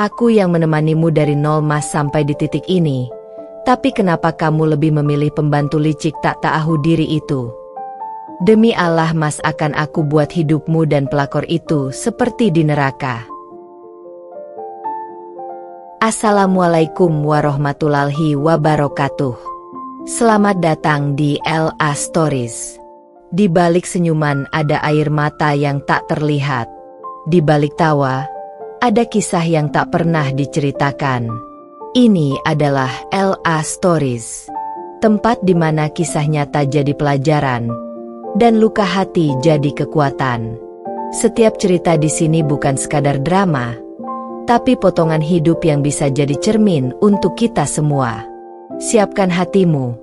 Aku yang menemanimu dari nol Mas sampai di titik ini. Tapi kenapa kamu lebih memilih pembantu licik tak tahu diri itu? Demi Allah Mas akan aku buat hidupmu dan pelakor itu seperti di neraka. Assalamualaikum warahmatullahi wabarakatuh. Selamat datang di LA Stories. Di balik senyuman ada air mata yang tak terlihat. Di balik tawa, ada kisah yang tak pernah diceritakan. Ini adalah LA Stories, tempat di mana kisah nyata jadi pelajaran, dan luka hati jadi kekuatan. Setiap cerita di sini bukan sekadar drama, tapi potongan hidup yang bisa jadi cermin untuk kita semua. Siapkan hatimu,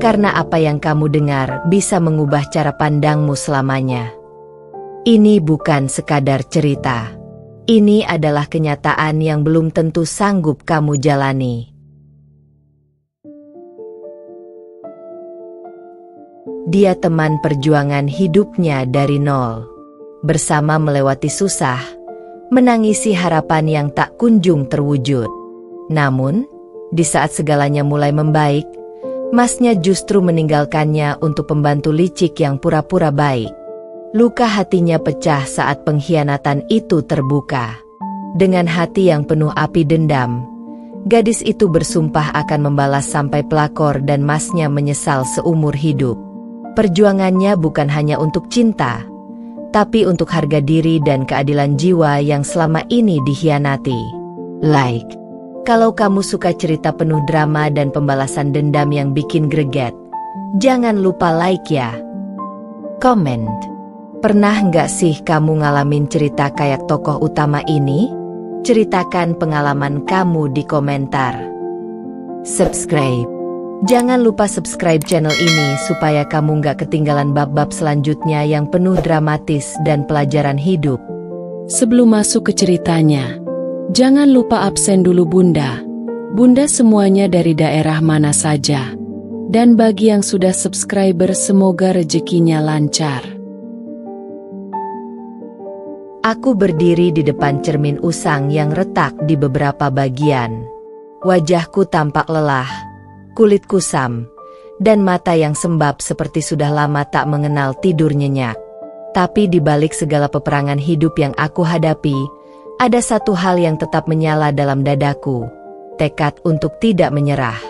karena apa yang kamu dengar bisa mengubah cara pandangmu selamanya. Ini bukan sekadar cerita. Ini adalah kenyataan yang belum tentu sanggup kamu jalani. Dia teman perjuangan hidupnya dari nol. Bersama melewati susah, menangisi harapan yang tak kunjung terwujud. Namun, di saat segalanya mulai membaik, Masnya justru meninggalkannya untuk pembantu licik yang pura-pura baik. Luka hatinya pecah saat pengkhianatan itu terbuka. Dengan hati yang penuh api dendam, gadis itu bersumpah akan membalas sampai pelakor dan Masnya menyesal seumur hidup. Perjuangannya bukan hanya untuk cinta, tapi untuk harga diri dan keadilan jiwa yang selama ini dikhianati. Like. Kalau kamu suka cerita penuh drama dan pembalasan dendam yang bikin greget, jangan lupa like ya. Comment. Pernah nggak sih kamu ngalamin cerita kayak tokoh utama ini? Ceritakan pengalaman kamu di komentar. Subscribe. Jangan lupa subscribe channel ini supaya kamu nggak ketinggalan bab-bab selanjutnya yang penuh dramatis dan pelajaran hidup. Sebelum masuk ke ceritanya, jangan lupa absen dulu Bunda. Bunda semuanya dari daerah mana saja. Dan bagi yang sudah subscriber semoga rezekinya lancar. Aku berdiri di depan cermin usang yang retak di beberapa bagian. Wajahku tampak lelah, kulit kusam, dan mata yang sembab seperti sudah lama tak mengenal tidur nyenyak. Tapi di balik segala peperangan hidup yang aku hadapi, ada satu hal yang tetap menyala dalam dadaku, tekad untuk tidak menyerah.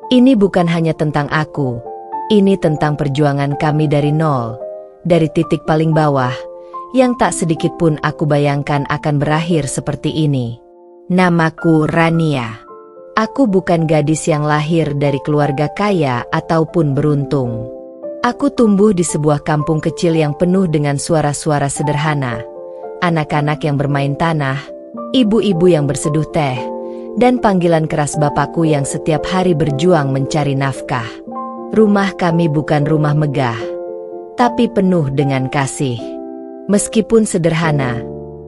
Ini bukan hanya tentang aku, ini tentang perjuangan kami dari nol, dari titik paling bawah, yang tak sedikit pun aku bayangkan akan berakhir seperti ini. Namaku Rania. Aku bukan gadis yang lahir dari keluarga kaya ataupun beruntung. Aku tumbuh di sebuah kampung kecil yang penuh dengan suara-suara sederhana. Anak-anak yang bermain tanah, ibu-ibu yang berseduh teh, dan panggilan keras bapakku yang setiap hari berjuang mencari nafkah. Rumah kami bukan rumah megah, tapi penuh dengan kasih. Meskipun sederhana,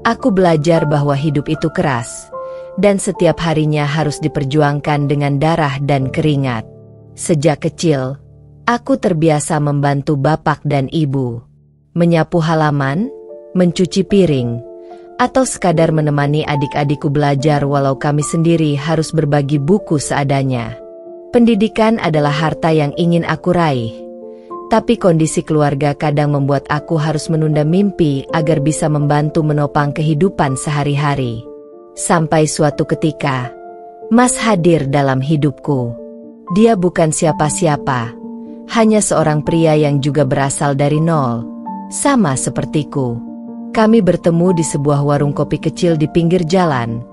aku belajar bahwa hidup itu keras, dan setiap harinya harus diperjuangkan dengan darah dan keringat. Sejak kecil, aku terbiasa membantu bapak dan ibu, menyapu halaman, mencuci piring, atau sekadar menemani adik-adikku belajar walau kami sendiri harus berbagi buku seadanya. Pendidikan adalah harta yang ingin aku raih. Tapi kondisi keluarga kadang membuat aku harus menunda mimpi agar bisa membantu menopang kehidupan sehari-hari. Sampai suatu ketika, Mas hadir dalam hidupku. Dia bukan siapa-siapa, hanya seorang pria yang juga berasal dari nol, sama sepertiku. Kami bertemu di sebuah warung kopi kecil di pinggir jalan,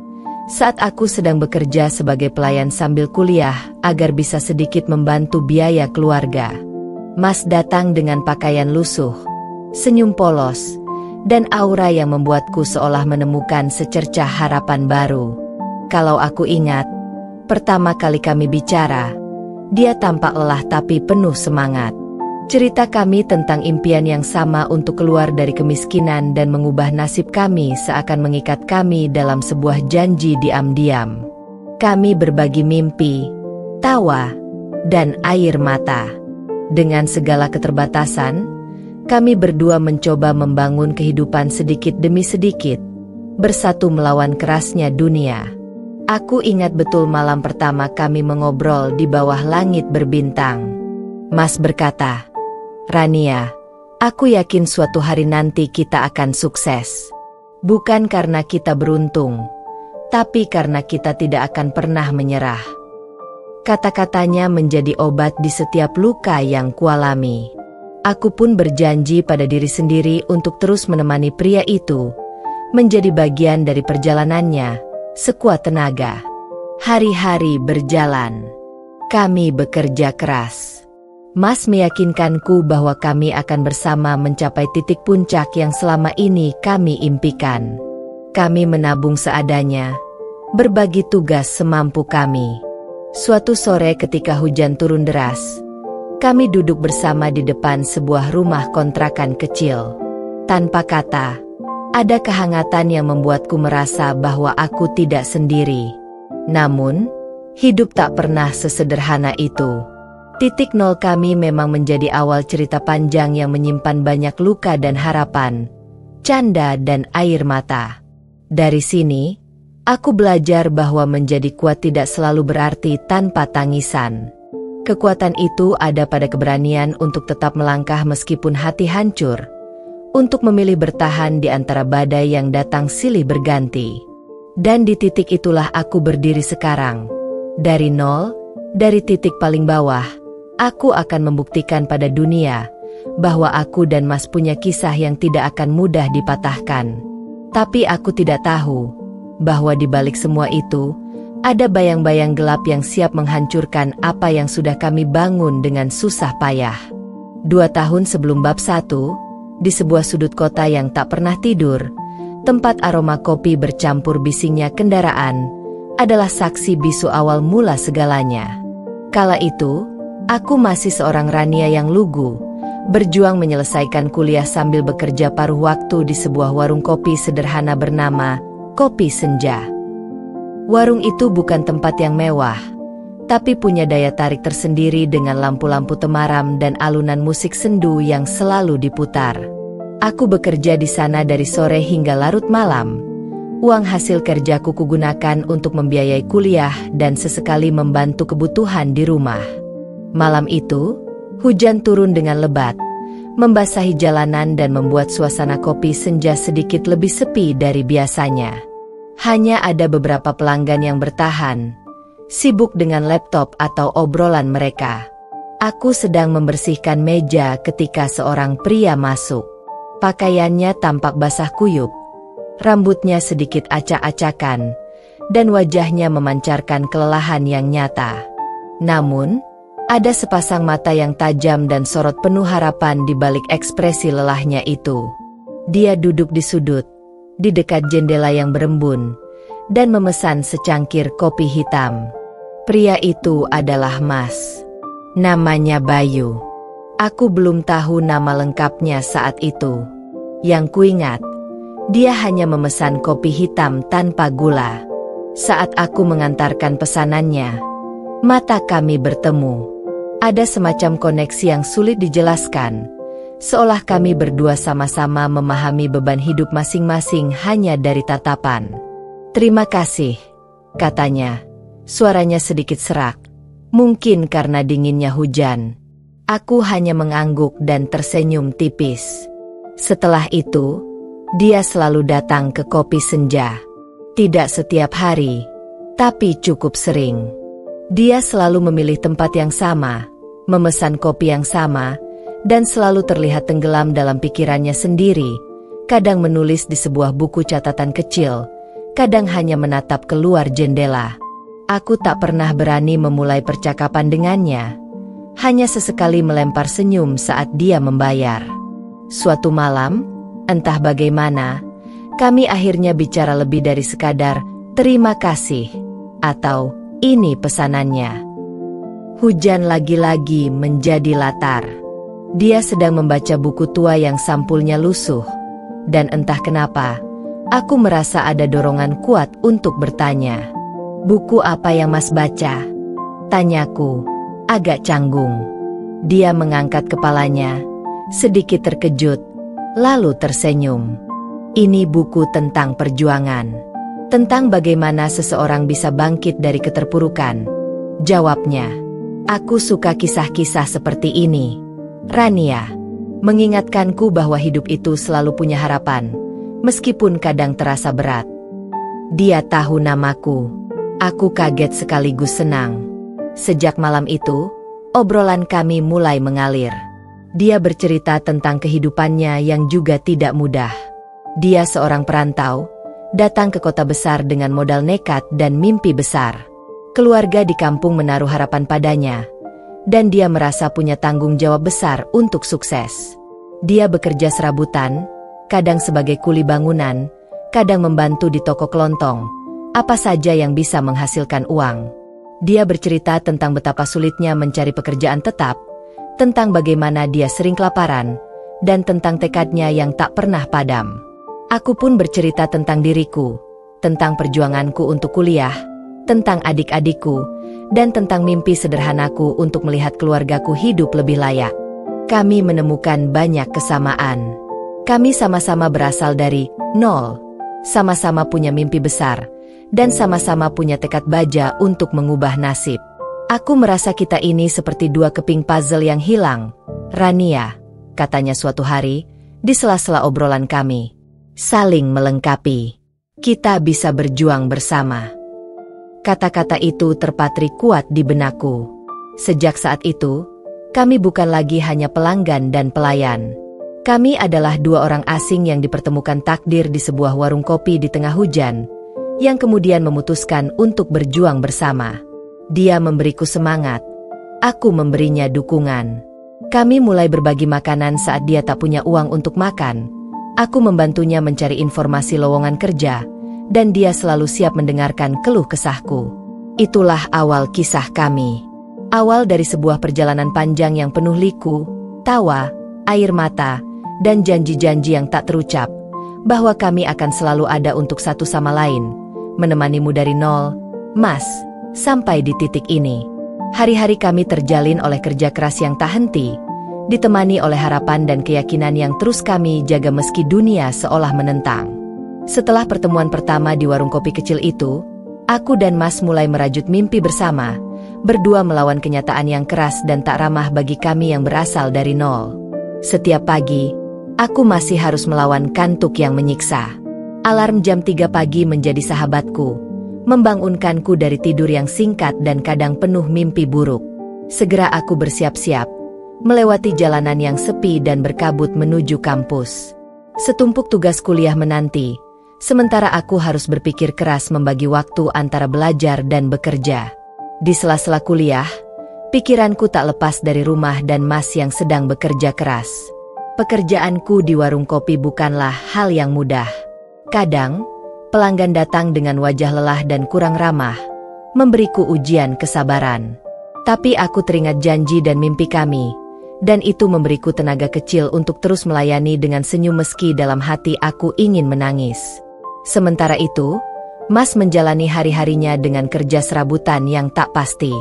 saat aku sedang bekerja sebagai pelayan sambil kuliah agar bisa sedikit membantu biaya keluarga. Mas datang dengan pakaian lusuh, senyum polos, dan aura yang membuatku seolah menemukan secercah harapan baru. Kalau aku ingat, pertama kali kami bicara, dia tampak lelah tapi penuh semangat. Cerita kami tentang impian yang sama untuk keluar dari kemiskinan dan mengubah nasib kami seakan mengikat kami dalam sebuah janji diam-diam. Kami berbagi mimpi, tawa, dan air mata. Dengan segala keterbatasan, kami berdua mencoba membangun kehidupan sedikit demi sedikit, bersatu melawan kerasnya dunia. Aku ingat betul malam pertama kami mengobrol di bawah langit berbintang. Mas berkata, "Rania, aku yakin suatu hari nanti kita akan sukses. Bukan karena kita beruntung, tapi karena kita tidak akan pernah menyerah." Kata-katanya menjadi obat di setiap luka yang kualami. Aku pun berjanji pada diri sendiri untuk terus menemani pria itu, menjadi bagian dari perjalanannya, sekuat tenaga. Hari-hari berjalan. Kami bekerja keras. Mas meyakinkanku bahwa kami akan bersama mencapai titik puncak yang selama ini kami impikan. Kami menabung seadanya, berbagi tugas semampu kami. Suatu sore ketika hujan turun deras, kami duduk bersama di depan sebuah rumah kontrakan kecil. Tanpa kata, ada kehangatan yang membuatku merasa bahwa aku tidak sendiri. Namun, hidup tak pernah sesederhana itu. Titik nol kami memang menjadi awal cerita panjang yang menyimpan banyak luka dan harapan, canda dan air mata. Dari sini, aku belajar bahwa menjadi kuat tidak selalu berarti tanpa tangisan. Kekuatan itu ada pada keberanian untuk tetap melangkah meskipun hati hancur, untuk memilih bertahan di antara badai yang datang silih berganti. Dan di titik itulah aku berdiri sekarang. Dari nol, dari titik paling bawah, aku akan membuktikan pada dunia bahwa aku dan Mas punya kisah yang tidak akan mudah dipatahkan. Tapi aku tidak tahu bahwa di balik semua itu, ada bayang-bayang gelap yang siap menghancurkan apa yang sudah kami bangun dengan susah payah. 2 tahun sebelum bab 1, di sebuah sudut kota yang tak pernah tidur, tempat aroma kopi bercampur bisingnya kendaraan, adalah saksi bisu awal mula segalanya. Kala itu, aku masih seorang Rania yang lugu, berjuang menyelesaikan kuliah sambil bekerja paruh waktu di sebuah warung kopi sederhana bernama Kopi Senja. Warung itu bukan tempat yang mewah, tapi punya daya tarik tersendiri dengan lampu-lampu temaram dan alunan musik sendu yang selalu diputar. Aku bekerja di sana dari sore hingga larut malam. Uang hasil kerjaku kugunakan untuk membiayai kuliah dan sesekali membantu kebutuhan di rumah. Malam itu, hujan turun dengan lebat, membasahi jalanan dan membuat suasana Kopi Senja sedikit lebih sepi dari biasanya. Hanya ada beberapa pelanggan yang bertahan, sibuk dengan laptop atau obrolan mereka. Aku sedang membersihkan meja ketika seorang pria masuk. Pakaiannya tampak basah kuyup, rambutnya sedikit acak-acakan, dan wajahnya memancarkan kelelahan yang nyata. Namun, ada sepasang mata yang tajam dan sorot penuh harapan di balik ekspresi lelahnya itu. Dia duduk di sudut, di dekat jendela yang berembun, dan memesan secangkir kopi hitam. Pria itu adalah Mas. Namanya Bayu. Aku belum tahu nama lengkapnya saat itu. Yang kuingat, dia hanya memesan kopi hitam tanpa gula. Saat aku mengantarkan pesanannya, mata kami bertemu. Ada semacam koneksi yang sulit dijelaskan, seolah kami berdua sama-sama memahami beban hidup masing-masing hanya dari tatapan. "Terima kasih," katanya. Suaranya sedikit serak, mungkin karena dinginnya hujan. Aku hanya mengangguk dan tersenyum tipis. Setelah itu, dia selalu datang ke Kopi Senja. Tidak setiap hari, tapi cukup sering. Dia selalu memilih tempat yang sama, memesan kopi yang sama, dan selalu terlihat tenggelam dalam pikirannya sendiri, kadang menulis di sebuah buku catatan kecil, kadang hanya menatap keluar jendela. Aku tak pernah berani memulai percakapan dengannya, hanya sesekali melempar senyum saat dia membayar. Suatu malam, entah bagaimana, kami akhirnya bicara lebih dari sekadar "terima kasih" atau "ini pesanannya". Hujan lagi-lagi menjadi latar. Dia sedang membaca buku tua yang sampulnya lusuh, dan entah kenapa, aku merasa ada dorongan kuat untuk bertanya. "Buku apa yang Mas baca?" tanyaku, agak canggung. Dia mengangkat kepalanya, sedikit terkejut, lalu tersenyum. "Ini buku tentang perjuangan." Tentang bagaimana seseorang bisa bangkit dari keterpurukan. Jawabnya, aku suka kisah-kisah seperti ini. Rania mengingatkanku bahwa hidup itu selalu punya harapan, meskipun kadang terasa berat. Dia tahu namaku. Aku kaget sekaligus senang. Sejak malam itu, obrolan kami mulai mengalir. Dia bercerita tentang kehidupannya yang juga tidak mudah. Dia seorang perantau, datang ke kota besar dengan modal nekat dan mimpi besar. Keluarga di kampung menaruh harapan padanya, dan dia merasa punya tanggung jawab besar untuk sukses. Dia bekerja serabutan, kadang sebagai kuli bangunan, kadang membantu di toko kelontong, apa saja yang bisa menghasilkan uang. Dia bercerita tentang betapa sulitnya mencari pekerjaan tetap, tentang bagaimana dia sering kelaparan, dan tentang tekadnya yang tak pernah padam. Aku pun bercerita tentang diriku, tentang perjuanganku untuk kuliah, tentang adik-adikku, dan tentang mimpi sederhanaku untuk melihat keluargaku hidup lebih layak. Kami menemukan banyak kesamaan. Kami sama-sama berasal dari nol. Sama-sama punya mimpi besar, dan sama-sama punya tekad baja untuk mengubah nasib. Aku merasa kita ini seperti dua keping puzzle yang hilang. Rania, katanya suatu hari, di sela-sela obrolan kami. Saling melengkapi. Kita bisa berjuang bersama. Kata-kata itu terpatri kuat di benakku. Sejak saat itu, kami bukan lagi hanya pelanggan dan pelayan. Kami adalah dua orang asing yang dipertemukan takdir di sebuah warung kopi di tengah hujan, yang kemudian memutuskan untuk berjuang bersama. Dia memberiku semangat, aku memberinya dukungan. Kami mulai berbagi makanan saat dia tak punya uang untuk makan. Aku membantunya mencari informasi lowongan kerja, dan dia selalu siap mendengarkan keluh kesahku. Itulah awal kisah kami. Awal dari sebuah perjalanan panjang yang penuh liku, tawa, air mata, dan janji-janji yang tak terucap, bahwa kami akan selalu ada untuk satu sama lain, menemanimu dari nol, Mas, sampai di titik ini. Hari-hari kami terjalin oleh kerja keras yang tak henti, ditemani oleh harapan dan keyakinan yang terus kami jaga meski dunia seolah menentang. Setelah pertemuan pertama di warung kopi kecil itu, aku dan Mas mulai merajut mimpi bersama, berdua melawan kenyataan yang keras dan tak ramah bagi kami yang berasal dari nol. Setiap pagi, aku masih harus melawan kantuk yang menyiksa. Alarm jam 3 pagi menjadi sahabatku, membangunkanku dari tidur yang singkat dan kadang penuh mimpi buruk. Segera aku bersiap-siap, melewati jalanan yang sepi dan berkabut menuju kampus. Setumpuk tugas kuliah menanti, sementara aku harus berpikir keras membagi waktu antara belajar dan bekerja. Di sela-sela kuliah, pikiranku tak lepas dari rumah dan Mas yang sedang bekerja keras. Pekerjaanku di warung kopi bukanlah hal yang mudah. Kadang, pelanggan datang dengan wajah lelah dan kurang ramah, memberiku ujian kesabaran. Tapi aku teringat janji dan mimpi kami, dan itu memberiku tenaga kecil untuk terus melayani dengan senyum meski dalam hati aku ingin menangis. Sementara itu, Mas menjalani hari-harinya dengan kerja serabutan yang tak pasti.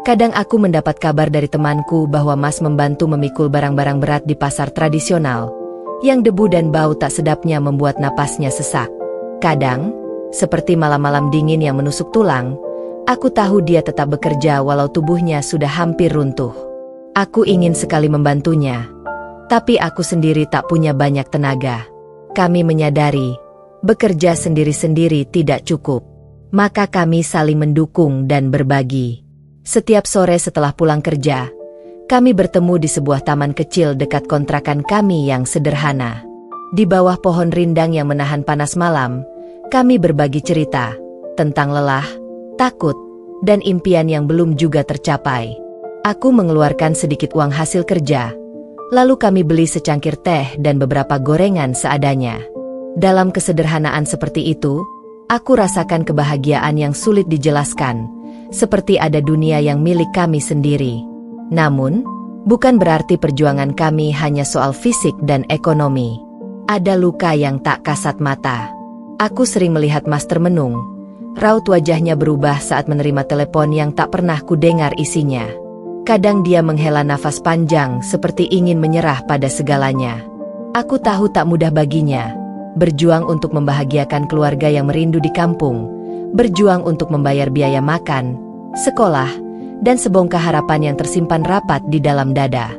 Kadang aku mendapat kabar dari temanku bahwa Mas membantu memikul barang-barang berat di pasar tradisional, yang debu dan bau tak sedapnya membuat napasnya sesak. Kadang, seperti malam-malam dingin yang menusuk tulang, aku tahu dia tetap bekerja walau tubuhnya sudah hampir runtuh. Aku ingin sekali membantunya, tapi aku sendiri tak punya banyak tenaga. Kami menyadari, bekerja sendiri-sendiri tidak cukup. Maka kami saling mendukung dan berbagi. Setiap sore setelah pulang kerja, kami bertemu di sebuah taman kecil dekat kontrakan kami yang sederhana. Di bawah pohon rindang yang menahan panas malam, kami berbagi cerita tentang lelah, takut, dan impian yang belum juga tercapai. Aku mengeluarkan sedikit uang hasil kerja, lalu kami beli secangkir teh dan beberapa gorengan seadanya. Dalam kesederhanaan seperti itu, aku rasakan kebahagiaan yang sulit dijelaskan, seperti ada dunia yang milik kami sendiri. Namun, bukan berarti perjuangan kami hanya soal fisik dan ekonomi. Ada luka yang tak kasat mata. Aku sering melihat Mas termenung. Raut wajahnya berubah saat menerima telepon yang tak pernah kudengar isinya. Kadang dia menghela nafas panjang seperti ingin menyerah pada segalanya. Aku tahu tak mudah baginya, berjuang untuk membahagiakan keluarga yang merindu di kampung, berjuang untuk membayar biaya makan, sekolah, dan sebongkah harapan yang tersimpan rapat di dalam dada.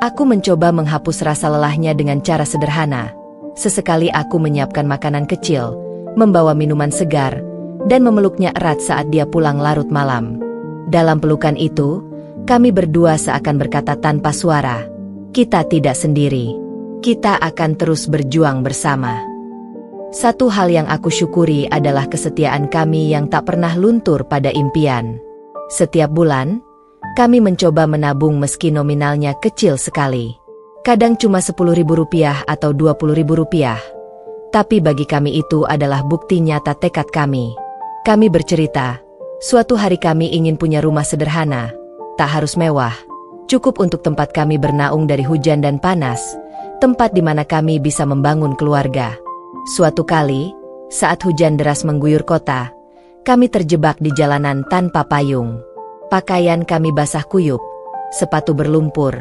Aku mencoba menghapus rasa lelahnya dengan cara sederhana. Sesekali aku menyiapkan makanan kecil, membawa minuman segar, dan memeluknya erat saat dia pulang larut malam. Dalam pelukan itu, kami berdua seakan berkata tanpa suara, "Kita tidak sendiri. Kita akan terus berjuang bersama." Satu hal yang aku syukuri adalah kesetiaan kami yang tak pernah luntur pada impian. Setiap bulan, kami mencoba menabung meski nominalnya kecil sekali. Kadang cuma Rp10.000 atau Rp20.000. Tapi bagi kami itu adalah bukti nyata tekad kami. Kami bercerita, suatu hari kami ingin punya rumah sederhana, tak harus mewah, cukup untuk tempat kami bernaung dari hujan dan panas, tempat di mana kami bisa membangun keluarga. Suatu kali, saat hujan deras mengguyur kota, kami terjebak di jalanan tanpa payung. Pakaian kami basah kuyup, sepatu berlumpur,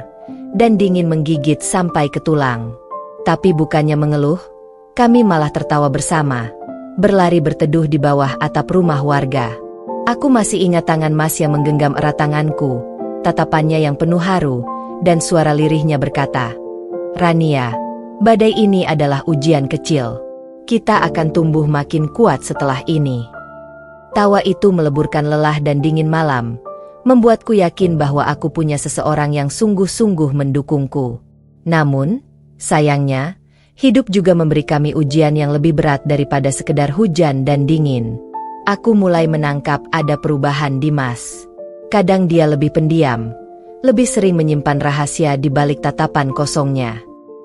dan dingin menggigit sampai ke tulang. Tapi bukannya mengeluh, kami malah tertawa bersama, berlari berteduh di bawah atap rumah warga. Aku masih ingat tangan Mas yang menggenggam erat tanganku, tatapannya yang penuh haru, dan suara lirihnya berkata, "Rania, badai ini adalah ujian kecil. Kita akan tumbuh makin kuat setelah ini." Tawa itu meleburkan lelah dan dingin malam, membuatku yakin bahwa aku punya seseorang yang sungguh-sungguh mendukungku. Namun, sayangnya, hidup juga memberi kami ujian yang lebih berat daripada sekedar hujan dan dingin. Aku mulai menangkap ada perubahan di Mas. Kadang dia lebih pendiam, lebih sering menyimpan rahasia di balik tatapan kosongnya.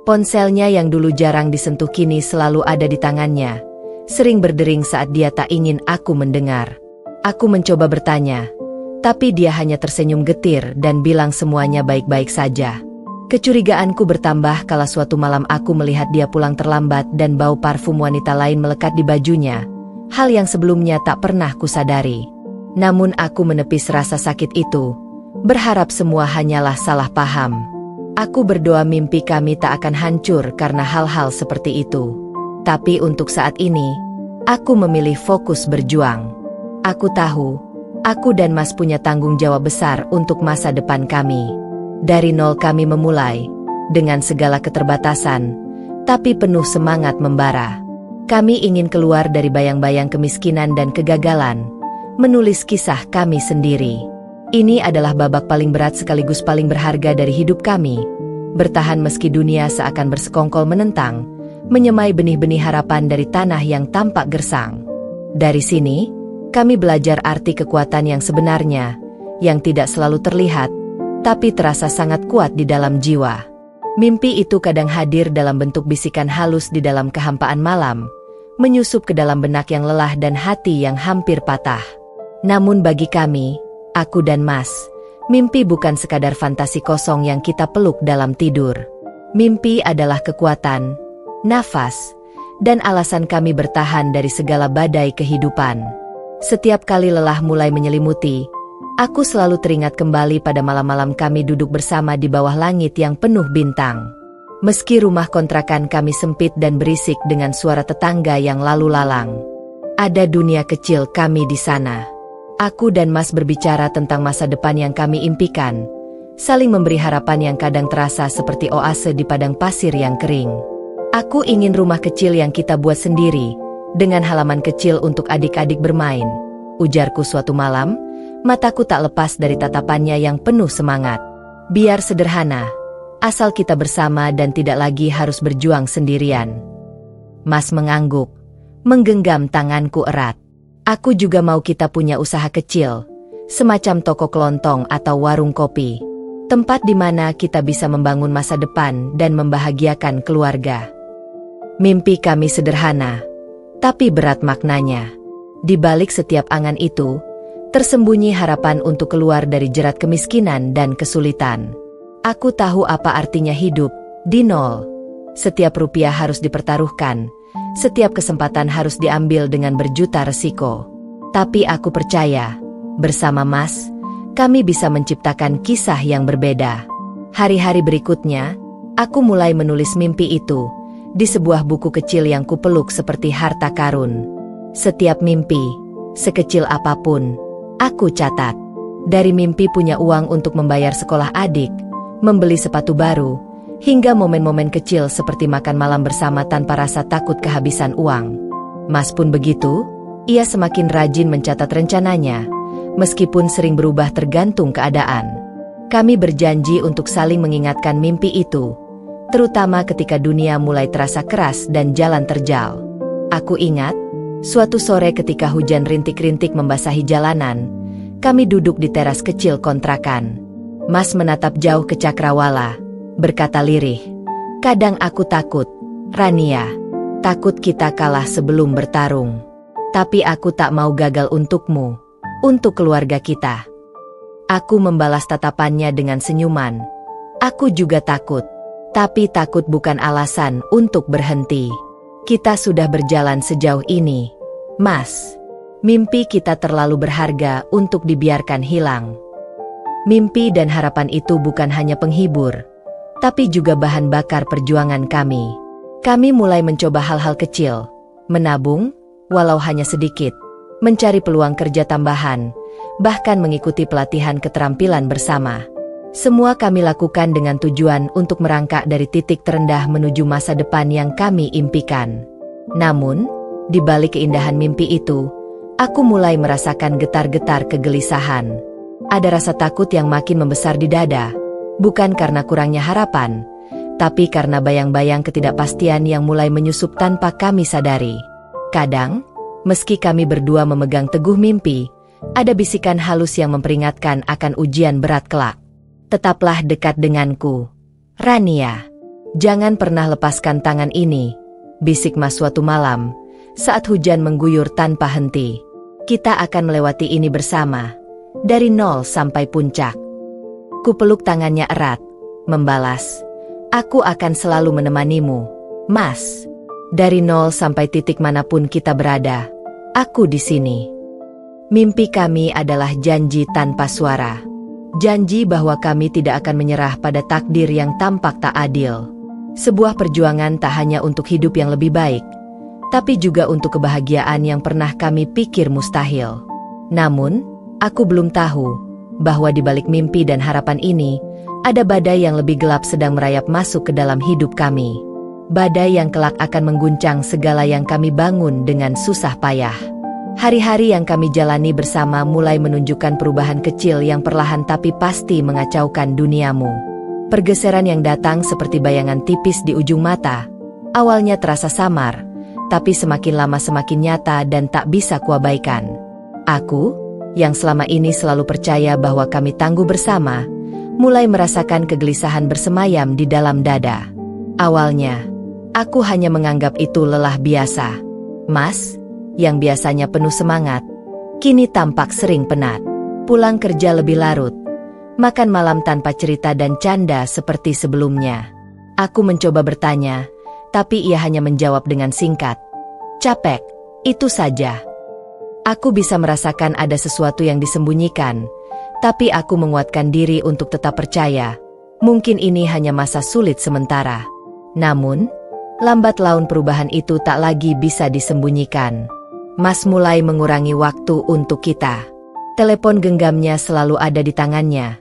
Ponselnya yang dulu jarang disentuh kini selalu ada di tangannya, sering berdering saat dia tak ingin aku mendengar. Aku mencoba bertanya, tapi dia hanya tersenyum getir dan bilang semuanya baik-baik saja. Kecurigaanku bertambah kala suatu malam aku melihat dia pulang terlambat dan bau parfum wanita lain melekat di bajunya, hal yang sebelumnya tak pernah kusadari. Namun aku menepis rasa sakit itu, berharap semua hanyalah salah paham. Aku berdoa mimpi kami tak akan hancur karena hal-hal seperti itu. Tapi untuk saat ini, aku memilih fokus berjuang. Aku tahu, aku dan Mas punya tanggung jawab besar untuk masa depan kami. Dari nol kami memulai, dengan segala keterbatasan, tapi penuh semangat membara. Kami ingin keluar dari bayang-bayang kemiskinan dan kegagalan, menulis kisah kami sendiri. Ini adalah babak paling berat sekaligus paling berharga dari hidup kami. Bertahan meski dunia seakan bersekongkol menentang, menyemai benih-benih harapan dari tanah yang tampak gersang. Dari sini, kami belajar arti kekuatan yang sebenarnya, yang tidak selalu terlihat, tapi terasa sangat kuat di dalam jiwa. Mimpi itu kadang hadir dalam bentuk bisikan halus di dalam kehampaan malam, menyusup ke dalam benak yang lelah dan hati yang hampir patah. Namun bagi kami, aku dan Mas, mimpi bukan sekadar fantasi kosong yang kita peluk dalam tidur. Mimpi adalah kekuatan, nafas, dan alasan kami bertahan dari segala badai kehidupan. Setiap kali lelah mulai menyelimuti, aku selalu teringat kembali pada malam-malam kami duduk bersama di bawah langit yang penuh bintang. Meski rumah kontrakan kami sempit dan berisik dengan suara tetangga yang lalu lalang, ada dunia kecil kami di sana. Aku dan Mas berbicara tentang masa depan yang kami impikan, saling memberi harapan yang kadang terasa seperti oase di padang pasir yang kering. Aku ingin rumah kecil yang kita buat sendiri, dengan halaman kecil untuk adik-adik bermain, ujarku suatu malam, mataku tak lepas dari tatapannya yang penuh semangat. Biar sederhana, asal kita bersama dan tidak lagi harus berjuang sendirian. Mas mengangguk, menggenggam tanganku erat. Aku juga mau kita punya usaha kecil, semacam toko kelontong atau warung kopi, tempat di mana kita bisa membangun masa depan dan membahagiakan keluarga. Mimpi kami sederhana, tapi berat maknanya. Di balik setiap angan itu, tersembunyi harapan untuk keluar dari jerat kemiskinan dan kesulitan. Aku tahu apa artinya hidup di nol. Setiap rupiah harus dipertaruhkan, setiap kesempatan harus diambil dengan berjuta resiko. Tapi aku percaya, bersama Mas, kami bisa menciptakan kisah yang berbeda. Hari-hari berikutnya, aku mulai menulis mimpi itu, di sebuah buku kecil yang kupeluk seperti harta karun. Setiap mimpi, sekecil apapun, aku catat. Dari mimpi punya uang untuk membayar sekolah adik, membeli sepatu baru, hingga momen-momen kecil seperti makan malam bersama tanpa rasa takut kehabisan uang. Mas pun begitu, ia semakin rajin mencatat rencananya, meskipun sering berubah tergantung keadaan. Kami berjanji untuk saling mengingatkan mimpi itu, terutama ketika dunia mulai terasa keras dan jalan terjal. Aku ingat, suatu sore ketika hujan rintik-rintik membasahi jalanan, kami duduk di teras kecil kontrakan. Mas menatap jauh ke cakrawala, berkata lirih, "Kadang aku takut, Rania. Takut kita kalah sebelum bertarung. Tapi aku tak mau gagal untukmu, untuk keluarga kita." Aku membalas tatapannya dengan senyuman. Aku juga takut. Tapi takut bukan alasan untuk berhenti. Kita sudah berjalan sejauh ini, Mas. Mimpi kita terlalu berharga untuk dibiarkan hilang. Mimpi dan harapan itu bukan hanya penghibur, tapi juga bahan bakar perjuangan kami. Kami mulai mencoba hal-hal kecil, menabung, walau hanya sedikit, mencari peluang kerja tambahan, bahkan mengikuti pelatihan keterampilan bersama. Semua kami lakukan dengan tujuan untuk merangkak dari titik terendah menuju masa depan yang kami impikan. Namun, di balik keindahan mimpi itu, aku mulai merasakan getar-getar kegelisahan. Ada rasa takut yang makin membesar di dada, bukan karena kurangnya harapan, tapi karena bayang-bayang ketidakpastian yang mulai menyusup tanpa kami sadari. Kadang, meski kami berdua memegang teguh mimpi, ada bisikan halus yang memperingatkan akan ujian berat kelak. Tetaplah dekat denganku, Rania. Jangan pernah lepaskan tangan ini, bisik Mas suatu malam, saat hujan mengguyur tanpa henti. Kita akan melewati ini bersama, dari nol sampai puncak. Kupeluk tangannya erat, membalas, "Aku akan selalu menemanimu, Mas. Dari nol sampai titik manapun kita berada, aku di sini." Mimpi kami adalah janji tanpa suara. Janji bahwa kami tidak akan menyerah pada takdir yang tampak tak adil. Sebuah perjuangan tak hanya untuk hidup yang lebih baik, tapi juga untuk kebahagiaan yang pernah kami pikir mustahil. Namun, aku belum tahu bahwa di balik mimpi dan harapan ini, ada badai yang lebih gelap sedang merayap masuk ke dalam hidup kami. Badai yang kelak akan mengguncang segala yang kami bangun dengan susah payah. Hari-hari yang kami jalani bersama mulai menunjukkan perubahan kecil yang perlahan tapi pasti mengacaukan duniamu. Pergeseran yang datang seperti bayangan tipis di ujung mata. Awalnya terasa samar, tapi semakin lama semakin nyata dan tak bisa kuabaikan. Aku, yang selama ini selalu percaya bahwa kami tangguh bersama, mulai merasakan kegelisahan bersemayam di dalam dada. Awalnya, aku hanya menganggap itu lelah biasa. Mas, yang biasanya penuh semangat, kini tampak sering penat. Pulang kerja lebih larut, makan malam tanpa cerita dan canda seperti sebelumnya. Aku mencoba bertanya, tapi ia hanya menjawab dengan singkat, "Capek, itu saja." Aku bisa merasakan ada sesuatu yang disembunyikan, tapi aku menguatkan diri untuk tetap percaya. Mungkin ini hanya masa sulit sementara. Namun, lambat laun perubahan itu tak lagi bisa disembunyikan. Mas mulai mengurangi waktu untuk kita. Telepon genggamnya selalu ada di tangannya.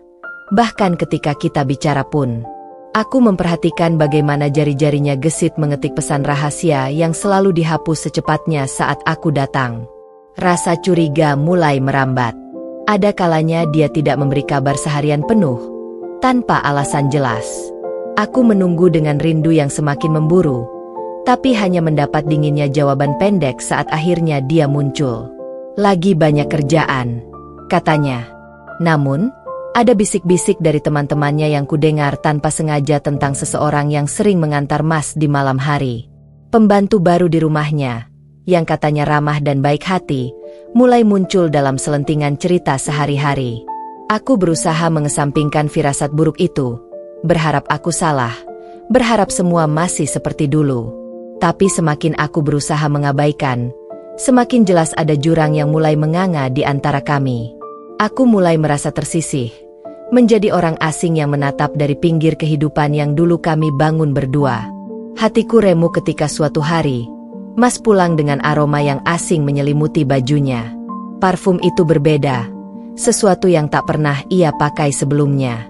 Bahkan ketika kita bicara pun. Aku memperhatikan bagaimana jari-jarinya gesit mengetik pesan rahasia yang selalu dihapus secepatnya saat aku datang. Rasa curiga mulai merambat. Ada kalanya dia tidak memberi kabar seharian penuh, tanpa alasan jelas. Aku menunggu dengan rindu yang semakin memburu, tapi hanya mendapat dinginnya jawaban pendek saat akhirnya dia muncul. "Lagi banyak kerjaan," katanya. Namun, ada bisik-bisik dari teman-temannya yang kudengar tanpa sengaja tentang seseorang yang sering mengantar Mas di malam hari. Pembantu baru di rumahnya, yang katanya ramah dan baik hati, mulai muncul dalam selentingan cerita sehari-hari. Aku berusaha mengesampingkan firasat buruk itu, berharap aku salah, berharap semua masih seperti dulu. Tapi semakin aku berusaha mengabaikan, semakin jelas ada jurang yang mulai menganga di antara kami. Aku mulai merasa tersisih, menjadi orang asing yang menatap dari pinggir kehidupan yang dulu kami bangun berdua. Hatiku remuk ketika suatu hari, Mas pulang dengan aroma yang asing menyelimuti bajunya. Parfum itu berbeda, sesuatu yang tak pernah ia pakai sebelumnya.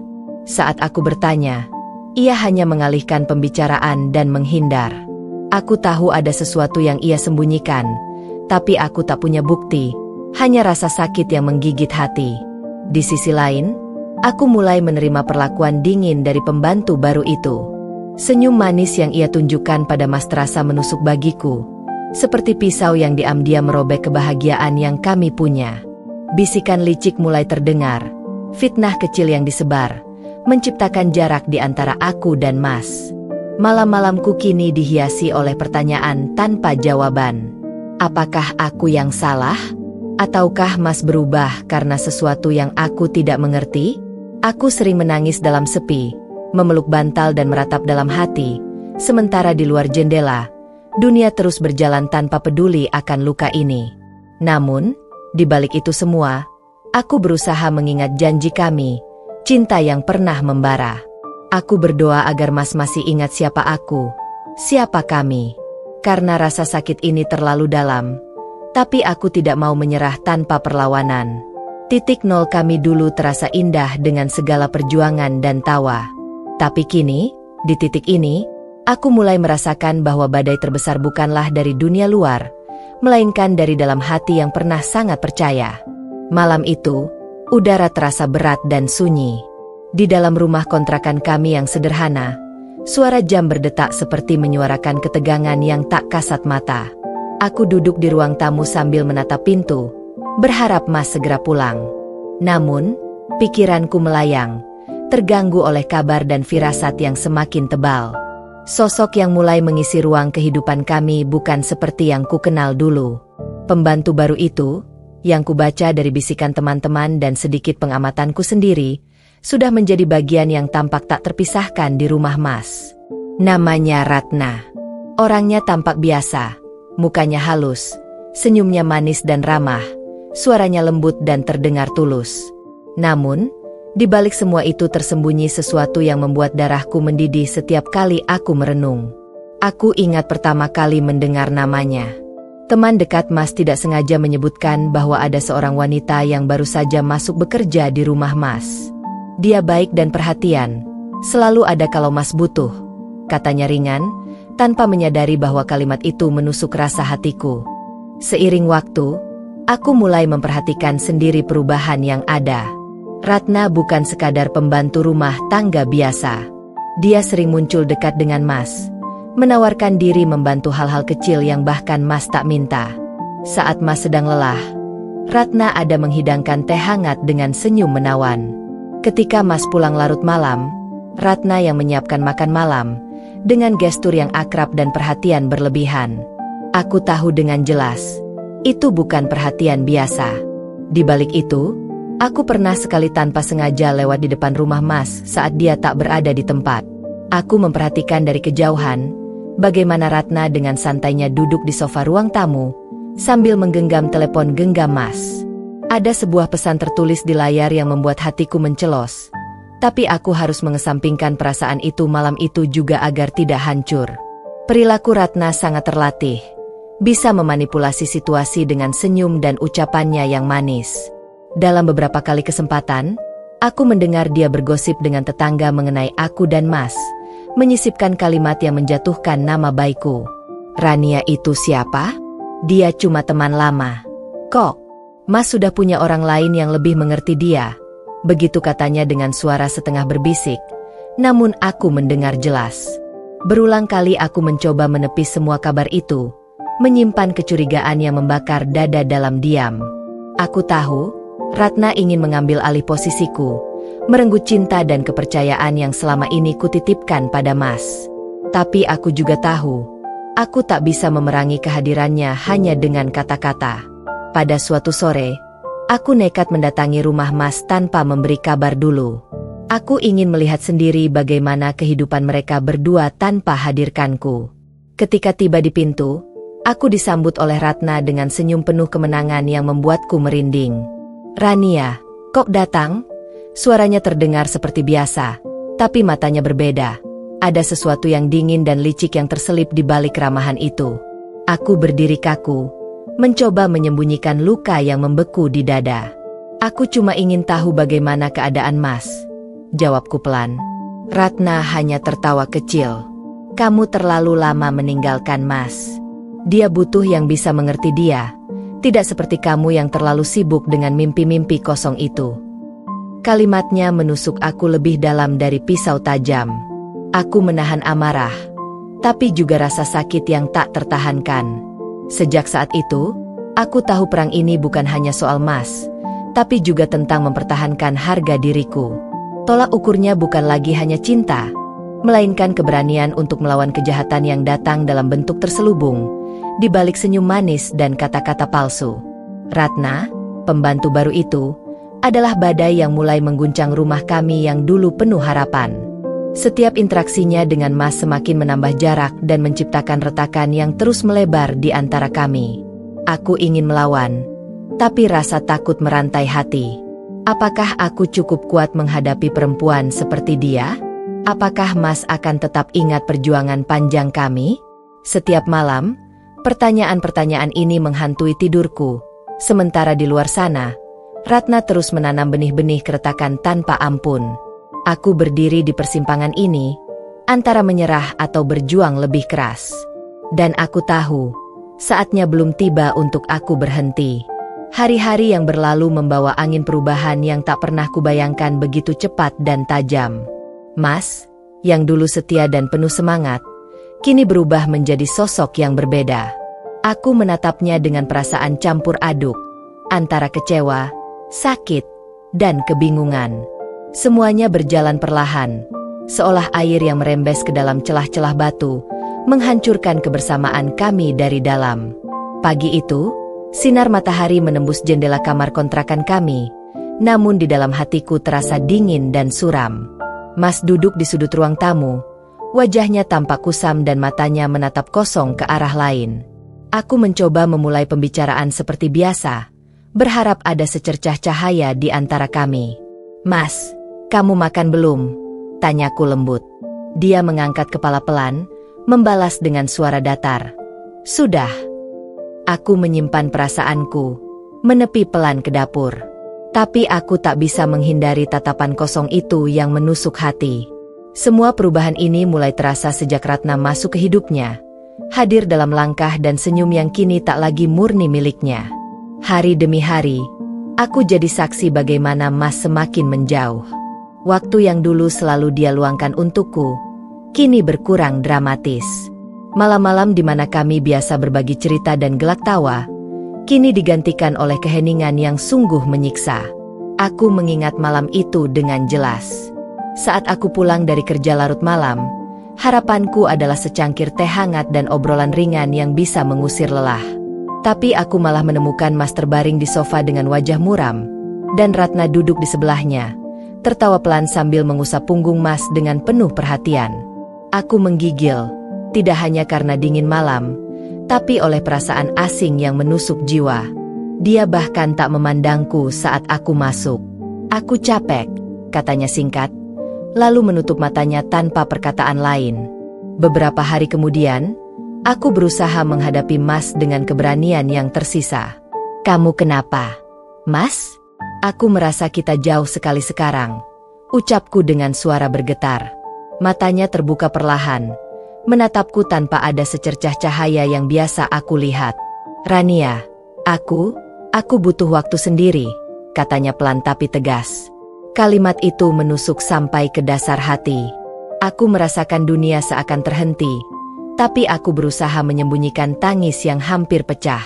Saat aku bertanya, ia hanya mengalihkan pembicaraan dan menghindar. Aku tahu ada sesuatu yang ia sembunyikan, tapi aku tak punya bukti, hanya rasa sakit yang menggigit hati. Di sisi lain, aku mulai menerima perlakuan dingin dari pembantu baru itu. Senyum manis yang ia tunjukkan pada Mas terasa menusuk bagiku, seperti pisau yang diam-diam merobek kebahagiaan yang kami punya. Bisikan licik mulai terdengar, fitnah kecil yang disebar, menciptakan jarak di antara aku dan Mas. Malam-malamku kini dihiasi oleh pertanyaan tanpa jawaban. Apakah aku yang salah? Ataukah Mas berubah karena sesuatu yang aku tidak mengerti? Aku sering menangis dalam sepi, memeluk bantal dan meratap dalam hati, sementara di luar jendela, dunia terus berjalan tanpa peduli akan luka ini. Namun, di balik itu semua, aku berusaha mengingat janji kami, cinta yang pernah membara. Aku berdoa agar Mas masih ingat siapa aku, siapa kami. Karena rasa sakit ini terlalu dalam, tapi aku tidak mau menyerah tanpa perlawanan. Titik nol kami dulu terasa indah dengan segala perjuangan dan tawa. Tapi kini, di titik ini, aku mulai merasakan bahwa badai terbesar bukanlah dari dunia luar, melainkan dari dalam hati yang pernah sangat percaya. Malam itu, udara terasa berat dan sunyi. Di dalam rumah kontrakan kami yang sederhana, suara jam berdetak seperti menyuarakan ketegangan yang tak kasat mata. Aku duduk di ruang tamu sambil menatap pintu, berharap Mas segera pulang. Namun, pikiranku melayang, terganggu oleh kabar dan firasat yang semakin tebal. Sosok yang mulai mengisi ruang kehidupan kami bukan seperti yang ku kenal dulu. Pembantu baru itu, yang ku baca dari bisikan teman-teman dan sedikit pengamatanku sendiri, sudah menjadi bagian yang tampak tak terpisahkan di rumah Mas. Namanya Ratna. Orangnya tampak biasa, mukanya halus, senyumnya manis dan ramah, suaranya lembut dan terdengar tulus. Namun, di balik semua itu tersembunyi sesuatu yang membuat darahku mendidih setiap kali aku merenung. Aku ingat pertama kali mendengar namanya. Teman dekat Mas tidak sengaja menyebutkan bahwa ada seorang wanita yang baru saja masuk bekerja di rumah Mas. Dia baik dan perhatian, selalu ada kalau Mas butuh, katanya ringan, tanpa menyadari bahwa kalimat itu menusuk rasa hatiku. Seiring waktu, aku mulai memperhatikan sendiri perubahan yang ada. Ratna bukan sekadar pembantu rumah tangga biasa. Dia sering muncul dekat dengan Mas, menawarkan diri membantu hal-hal kecil yang bahkan Mas tak minta. Saat Mas sedang lelah, Ratna ada menghidangkan teh hangat dengan senyum menawan. Ketika Mas pulang larut malam, Ratna yang menyiapkan makan malam, dengan gestur yang akrab dan perhatian berlebihan. Aku tahu dengan jelas, itu bukan perhatian biasa. Di balik itu, aku pernah sekali tanpa sengaja lewat di depan rumah Mas saat dia tak berada di tempat. Aku memperhatikan dari kejauhan, bagaimana Ratna dengan santainya duduk di sofa ruang tamu, sambil menggenggam telepon genggam Mas. Ada sebuah pesan tertulis di layar yang membuat hatiku mencelos. Tapi aku harus mengesampingkan perasaan itu malam itu juga agar tidak hancur. Perilaku Ratna sangat terlatih, bisa memanipulasi situasi dengan senyum dan ucapannya yang manis. Dalam beberapa kali kesempatan, aku mendengar dia bergosip dengan tetangga mengenai aku dan Mas, menyisipkan kalimat yang menjatuhkan nama baikku. Rania itu siapa? Dia cuma teman lama. Kok Mas sudah punya orang lain yang lebih mengerti dia? Begitu katanya dengan suara setengah berbisik, namun aku mendengar jelas. Berulang kali aku mencoba menepis semua kabar itu, menyimpan kecurigaan yang membakar dada dalam diam. Aku tahu, Ratna ingin mengambil alih posisiku, merenggut cinta dan kepercayaan yang selama ini kutitipkan pada Mas. Tapi aku juga tahu, aku tak bisa memerangi kehadirannya hanya dengan kata-kata. Pada suatu sore, aku nekat mendatangi rumah Mas tanpa memberi kabar dulu. Aku ingin melihat sendiri bagaimana kehidupan mereka berdua tanpa hadirkanku. Ketika tiba di pintu, aku disambut oleh Ratna dengan senyum penuh kemenangan yang membuatku merinding. Rania, kok datang? Suaranya terdengar seperti biasa, tapi matanya berbeda. Ada sesuatu yang dingin dan licik yang terselip di balik keramahan itu. Aku berdiri kaku, mencoba menyembunyikan luka yang membeku di dada. Aku cuma ingin tahu bagaimana keadaan Mas, jawabku pelan. Ratna hanya tertawa kecil. Kamu terlalu lama meninggalkan Mas. Dia butuh yang bisa mengerti dia, tidak seperti kamu yang terlalu sibuk dengan mimpi-mimpi kosong itu. Kalimatnya menusuk aku lebih dalam dari pisau tajam. Aku menahan amarah, tapi juga rasa sakit yang tak tertahankan. Sejak saat itu, aku tahu perang ini bukan hanya soal Mas, tapi juga tentang mempertahankan harga diriku. Tolak ukurnya bukan lagi hanya cinta, melainkan keberanian untuk melawan kejahatan yang datang dalam bentuk terselubung, di balik senyum manis dan kata-kata palsu. Ratna, pembantu baru itu, adalah badai yang mulai mengguncang rumah kami yang dulu penuh harapan. Setiap interaksinya dengan Mas semakin menambah jarak dan menciptakan retakan yang terus melebar di antara kami. Aku ingin melawan, tapi rasa takut merantai hati. Apakah aku cukup kuat menghadapi perempuan seperti dia? Apakah Mas akan tetap ingat perjuangan panjang kami? Setiap malam, pertanyaan-pertanyaan ini menghantui tidurku. Sementara di luar sana, Ratna terus menanam benih-benih keretakan tanpa ampun. Aku berdiri di persimpangan ini, antara menyerah atau berjuang lebih keras. Dan aku tahu, saatnya belum tiba untuk aku berhenti. Hari-hari yang berlalu membawa angin perubahan yang tak pernah kubayangkan begitu cepat dan tajam. Mas, yang dulu setia dan penuh semangat, kini berubah menjadi sosok yang berbeda. Aku menatapnya dengan perasaan campur aduk, antara kecewa, sakit, dan kebingungan. Semuanya berjalan perlahan, seolah air yang merembes ke dalam celah-celah batu, menghancurkan kebersamaan kami dari dalam. Pagi itu, sinar matahari menembus jendela kamar kontrakan kami, namun di dalam hatiku terasa dingin dan suram. Mas duduk di sudut ruang tamu, wajahnya tampak kusam dan matanya menatap kosong ke arah lain. Aku mencoba memulai pembicaraan seperti biasa, berharap ada secercah cahaya di antara kami. Mas, kamu makan belum? Tanyaku lembut. Dia mengangkat kepala pelan, membalas dengan suara datar. Sudah. Aku menyimpan perasaanku, menepi pelan ke dapur. Tapi aku tak bisa menghindari tatapan kosong itu yang menusuk hati. Semua perubahan ini mulai terasa sejak Ratna masuk ke hidupnya, hadir dalam langkah dan senyum yang kini tak lagi murni miliknya. Hari demi hari, aku jadi saksi bagaimana Mas semakin menjauh. Waktu yang dulu selalu dia luangkan untukku, kini berkurang dramatis. Malam-malam di mana kami biasa berbagi cerita dan gelak tawa, kini digantikan oleh keheningan yang sungguh menyiksa. Aku mengingat malam itu dengan jelas. Saat aku pulang dari kerja larut malam, harapanku adalah secangkir teh hangat dan obrolan ringan yang bisa mengusir lelah. Tapi aku malah menemukan Mas terbaring di sofa dengan wajah muram, dan Ratna duduk di sebelahnya, tertawa pelan sambil mengusap punggung Mas dengan penuh perhatian. Aku menggigil, tidak hanya karena dingin malam, tapi oleh perasaan asing yang menusuk jiwa. Dia bahkan tak memandangku saat aku masuk. Aku capek, katanya singkat, lalu menutup matanya tanpa perkataan lain. Beberapa hari kemudian, aku berusaha menghadapi Mas dengan keberanian yang tersisa. Kamu kenapa, Mas? Aku merasa kita jauh sekali sekarang, ucapku dengan suara bergetar. Matanya terbuka perlahan, menatapku tanpa ada secercah cahaya yang biasa aku lihat. Rania, aku butuh waktu sendiri, katanya pelan tapi tegas. Kalimat itu menusuk sampai ke dasar hati. Aku merasakan dunia seakan terhenti, tapi aku berusaha menyembunyikan tangis yang hampir pecah.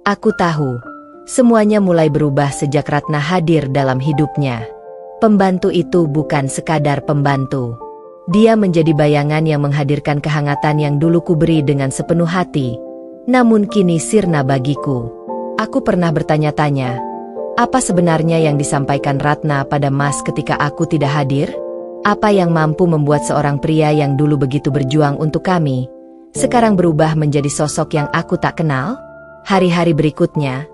Aku tahu, semuanya mulai berubah sejak Ratna hadir dalam hidupnya. Pembantu itu bukan sekadar pembantu. Dia menjadi bayangan yang menghadirkan kehangatan yang dulu kuberi dengan sepenuh hati, namun kini sirna bagiku. Aku pernah bertanya-tanya, apa sebenarnya yang disampaikan Ratna pada Mas ketika aku tidak hadir? Apa yang mampu membuat seorang pria yang dulu begitu berjuang untuk kami, sekarang berubah menjadi sosok yang aku tak kenal? Hari-hari berikutnya,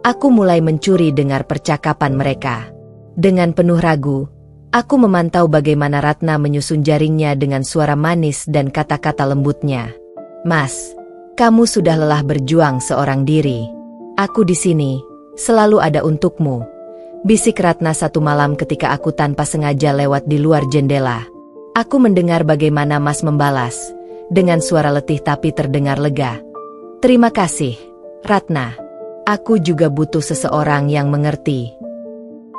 aku mulai mencuri dengar percakapan mereka. Dengan penuh ragu, Aku memantau bagaimana Ratna menyusun jaringnya dengan suara manis dan kata-kata lembutnya. Mas, kamu sudah lelah berjuang seorang diri. Aku di sini, selalu ada untukmu. Bisik Ratna satu malam ketika aku tanpa sengaja lewat di luar jendela. Aku mendengar bagaimana Mas membalas, dengan suara letih tapi terdengar lega. Terima kasih, Ratna. Aku juga butuh seseorang yang mengerti.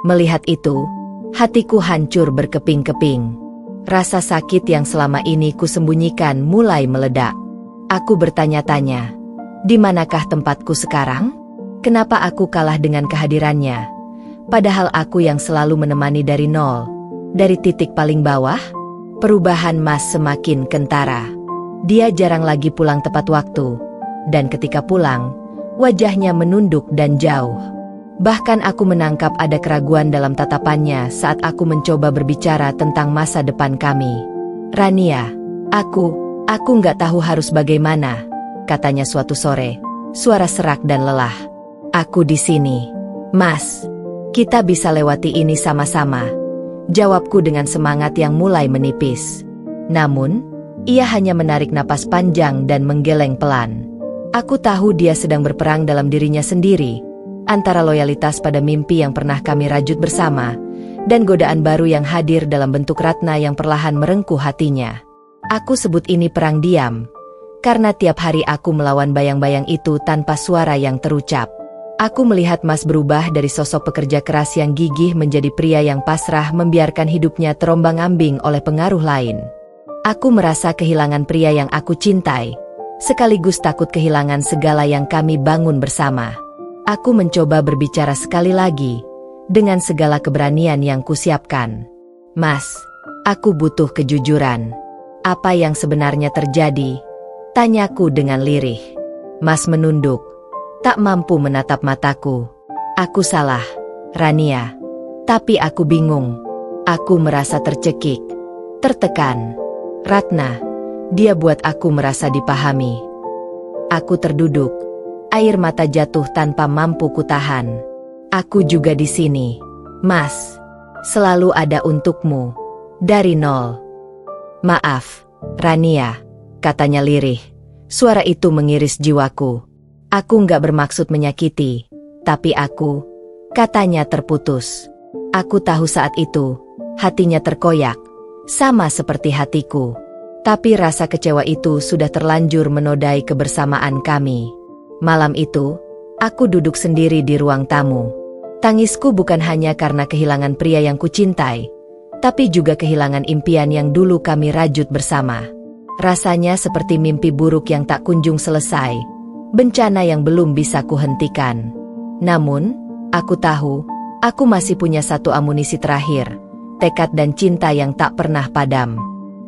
Melihat itu, hatiku hancur berkeping-keping. Rasa sakit yang selama ini kusembunyikan mulai meledak. Aku bertanya-tanya, di manakah tempatku sekarang? Kenapa aku kalah dengan kehadirannya? Padahal aku yang selalu menemani dari nol, dari titik paling bawah. Perubahan Mas semakin kentara. Dia jarang lagi pulang tepat waktu, dan ketika pulang, wajahnya menunduk dan jauh. Bahkan aku menangkap ada keraguan dalam tatapannya saat aku mencoba berbicara tentang masa depan kami. Rania, aku nggak tahu harus bagaimana, katanya suatu sore, suara serak dan lelah. Aku di sini, Mas. Kita bisa lewati ini sama-sama, jawabku dengan semangat yang mulai menipis. Namun, ia hanya menarik napas panjang dan menggeleng pelan. Aku tahu dia sedang berperang dalam dirinya sendiri, antara loyalitas pada mimpi yang pernah kami rajut bersama, dan godaan baru yang hadir dalam bentuk Ratna yang perlahan merengkuh hatinya. Aku sebut ini perang diam, karena tiap hari aku melawan bayang-bayang itu tanpa suara yang terucap. Aku melihat Mas berubah dari sosok pekerja keras yang gigih menjadi pria yang pasrah membiarkan hidupnya terombang-ambing oleh pengaruh lain. Aku merasa kehilangan pria yang aku cintai, sekaligus takut kehilangan segala yang kami bangun bersama. Aku mencoba berbicara sekali lagi, dengan segala keberanian yang kusiapkan. Mas, aku butuh kejujuran. Apa yang sebenarnya terjadi? Tanyaku dengan lirih. Mas menunduk, tak mampu menatap mataku. Aku salah, Rania. Tapi aku bingung. Aku merasa tercekik, tertekan. Ratna, dia buat aku merasa dipahami. Aku terduduk, air mata jatuh tanpa mampu kutahan. Aku juga di sini, Mas. Selalu ada untukmu, dari nol. Maaf, Rania, katanya lirih. Suara itu mengiris jiwaku. Aku nggak bermaksud menyakiti, tapi katanya terputus. Aku tahu saat itu, hatinya terkoyak, sama seperti hatiku. Tapi rasa kecewa itu sudah terlanjur menodai kebersamaan kami. Malam itu, aku duduk sendiri di ruang tamu. Tangisku bukan hanya karena kehilangan pria yang kucintai, tapi juga kehilangan impian yang dulu kami rajut bersama. Rasanya seperti mimpi buruk yang tak kunjung selesai, bencana yang belum bisa kuhentikan. Namun, aku tahu, aku masih punya satu amunisi terakhir, tekad dan cinta yang tak pernah padam.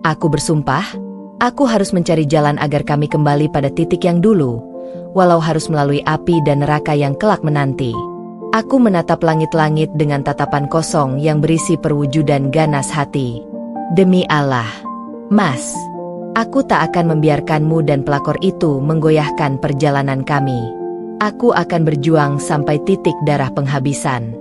Aku bersumpah, aku harus mencari jalan agar kami kembali pada titik yang dulu, walau harus melalui api dan neraka yang kelak menanti. Aku menatap langit-langit dengan tatapan kosong yang berisi perwujudan ganas hati. Demi Allah, Mas, aku tak akan membiarkanmu dan pelakor itu menggoyahkan perjalanan kami. Aku akan berjuang sampai titik darah penghabisan.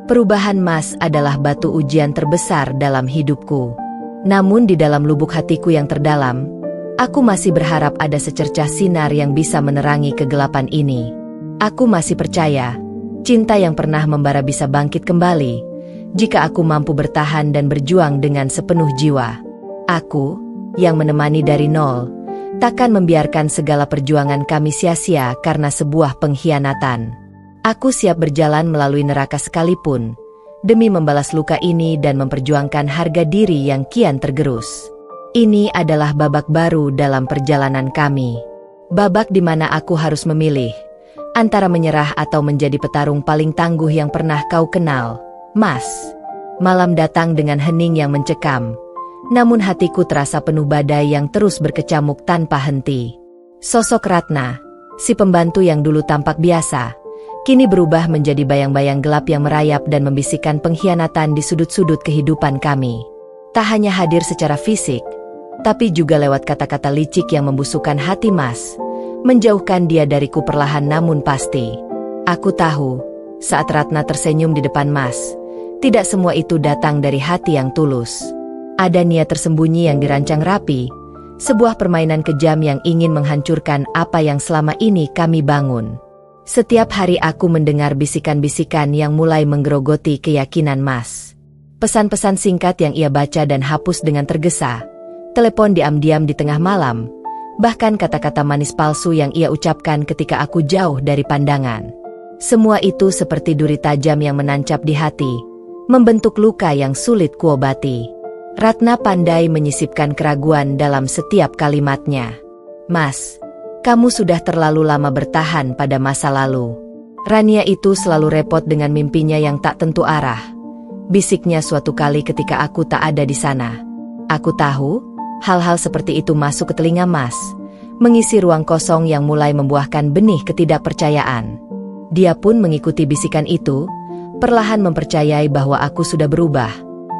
Perubahan Mas adalah batu ujian terbesar dalam hidupku. Namun di dalam lubuk hatiku yang terdalam, aku masih berharap ada secercah sinar yang bisa menerangi kegelapan ini. Aku masih percaya, cinta yang pernah membara bisa bangkit kembali, jika aku mampu bertahan dan berjuang dengan sepenuh jiwa. Aku, yang menemani dari nol, takkan membiarkan segala perjuangan kami sia-sia karena sebuah pengkhianatan. Aku siap berjalan melalui neraka sekalipun, demi membalas luka ini dan memperjuangkan harga diri yang kian tergerus. Ini adalah babak baru dalam perjalanan kami. Babak di mana aku harus memilih, antara menyerah atau menjadi petarung paling tangguh yang pernah kau kenal, Mas. Malam datang dengan hening yang mencekam, namun hatiku terasa penuh badai yang terus berkecamuk tanpa henti. Sosok Ratna, si pembantu yang dulu tampak biasa, kini berubah menjadi bayang-bayang gelap yang merayap dan membisikkan pengkhianatan di sudut-sudut kehidupan kami. Tak hanya hadir secara fisik, tapi juga lewat kata-kata licik yang membusukkan hati Mas, menjauhkan dia dariku perlahan namun pasti. Aku tahu, saat Ratna tersenyum di depan Mas, Tidak semua itu datang dari hati yang tulus. Ada niat tersembunyi yang dirancang rapi, sebuah permainan kejam yang ingin menghancurkan apa yang selama ini kami bangun. Setiap hari aku mendengar bisikan-bisikan yang mulai menggerogoti keyakinan Mas. Pesan-pesan singkat yang ia baca dan hapus dengan tergesa, telepon diam-diam di tengah malam, bahkan kata-kata manis palsu yang ia ucapkan ketika aku jauh dari pandangan. Semua itu seperti duri tajam yang menancap di hati, membentuk luka yang sulit kuobati. Ratna pandai menyisipkan keraguan dalam setiap kalimatnya. Mas, kamu sudah terlalu lama bertahan pada masa lalu. Rania itu selalu repot dengan mimpinya yang tak tentu arah. Bisiknya suatu kali ketika aku tak ada di sana. Aku tahu, hal-hal seperti itu masuk ke telinga Mas, mengisi ruang kosong yang mulai membuahkan benih ketidakpercayaan. Dia pun mengikuti bisikan itu, perlahan mempercayai bahwa aku sudah berubah,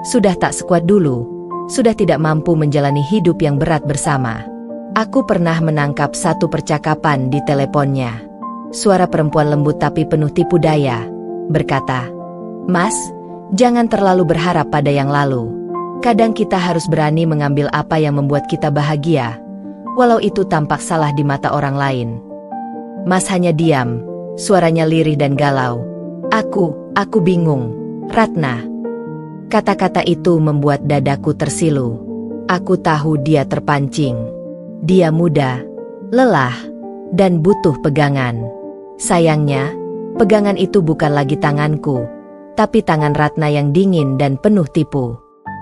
sudah tak sekuat dulu, sudah tidak mampu menjalani hidup yang berat bersama. Aku pernah menangkap satu percakapan di teleponnya. Suara perempuan lembut tapi penuh tipu daya, berkata, "Mas, jangan terlalu berharap pada yang lalu. Kadang kita harus berani mengambil apa yang membuat kita bahagia, walau itu tampak salah di mata orang lain." Mas hanya diam, suaranya lirih dan galau. Aku bingung, Ratna." Kata-kata itu membuat dadaku tersilu. Aku tahu dia terpancing. Dia muda, lelah, dan butuh pegangan. Sayangnya, pegangan itu bukan lagi tanganku, tapi tangan Ratna yang dingin dan penuh tipu.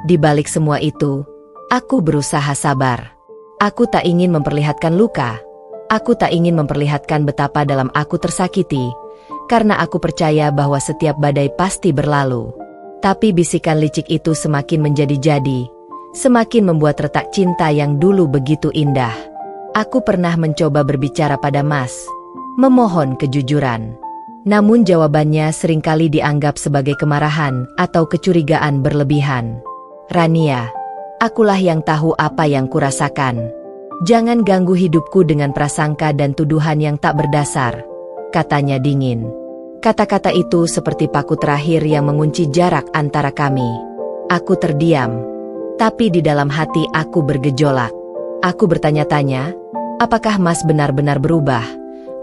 Di balik semua itu, aku berusaha sabar. Aku tak ingin memperlihatkan luka. Aku tak ingin memperlihatkan betapa dalam aku tersakiti, karena aku percaya bahwa setiap badai pasti berlalu. Tapi bisikan licik itu semakin menjadi-jadi, semakin membuat retak cinta yang dulu begitu indah. Aku pernah mencoba berbicara pada Mas, memohon kejujuran. Namun jawabannya seringkali dianggap sebagai kemarahan atau kecurigaan berlebihan. "Rania, akulah yang tahu apa yang kurasakan. Jangan ganggu hidupku dengan prasangka dan tuduhan yang tak berdasar," katanya dingin. Kata-kata itu seperti paku terakhir yang mengunci jarak antara kami. Aku terdiam, tapi di dalam hati aku bergejolak. Aku bertanya-tanya, apakah Mas benar-benar berubah,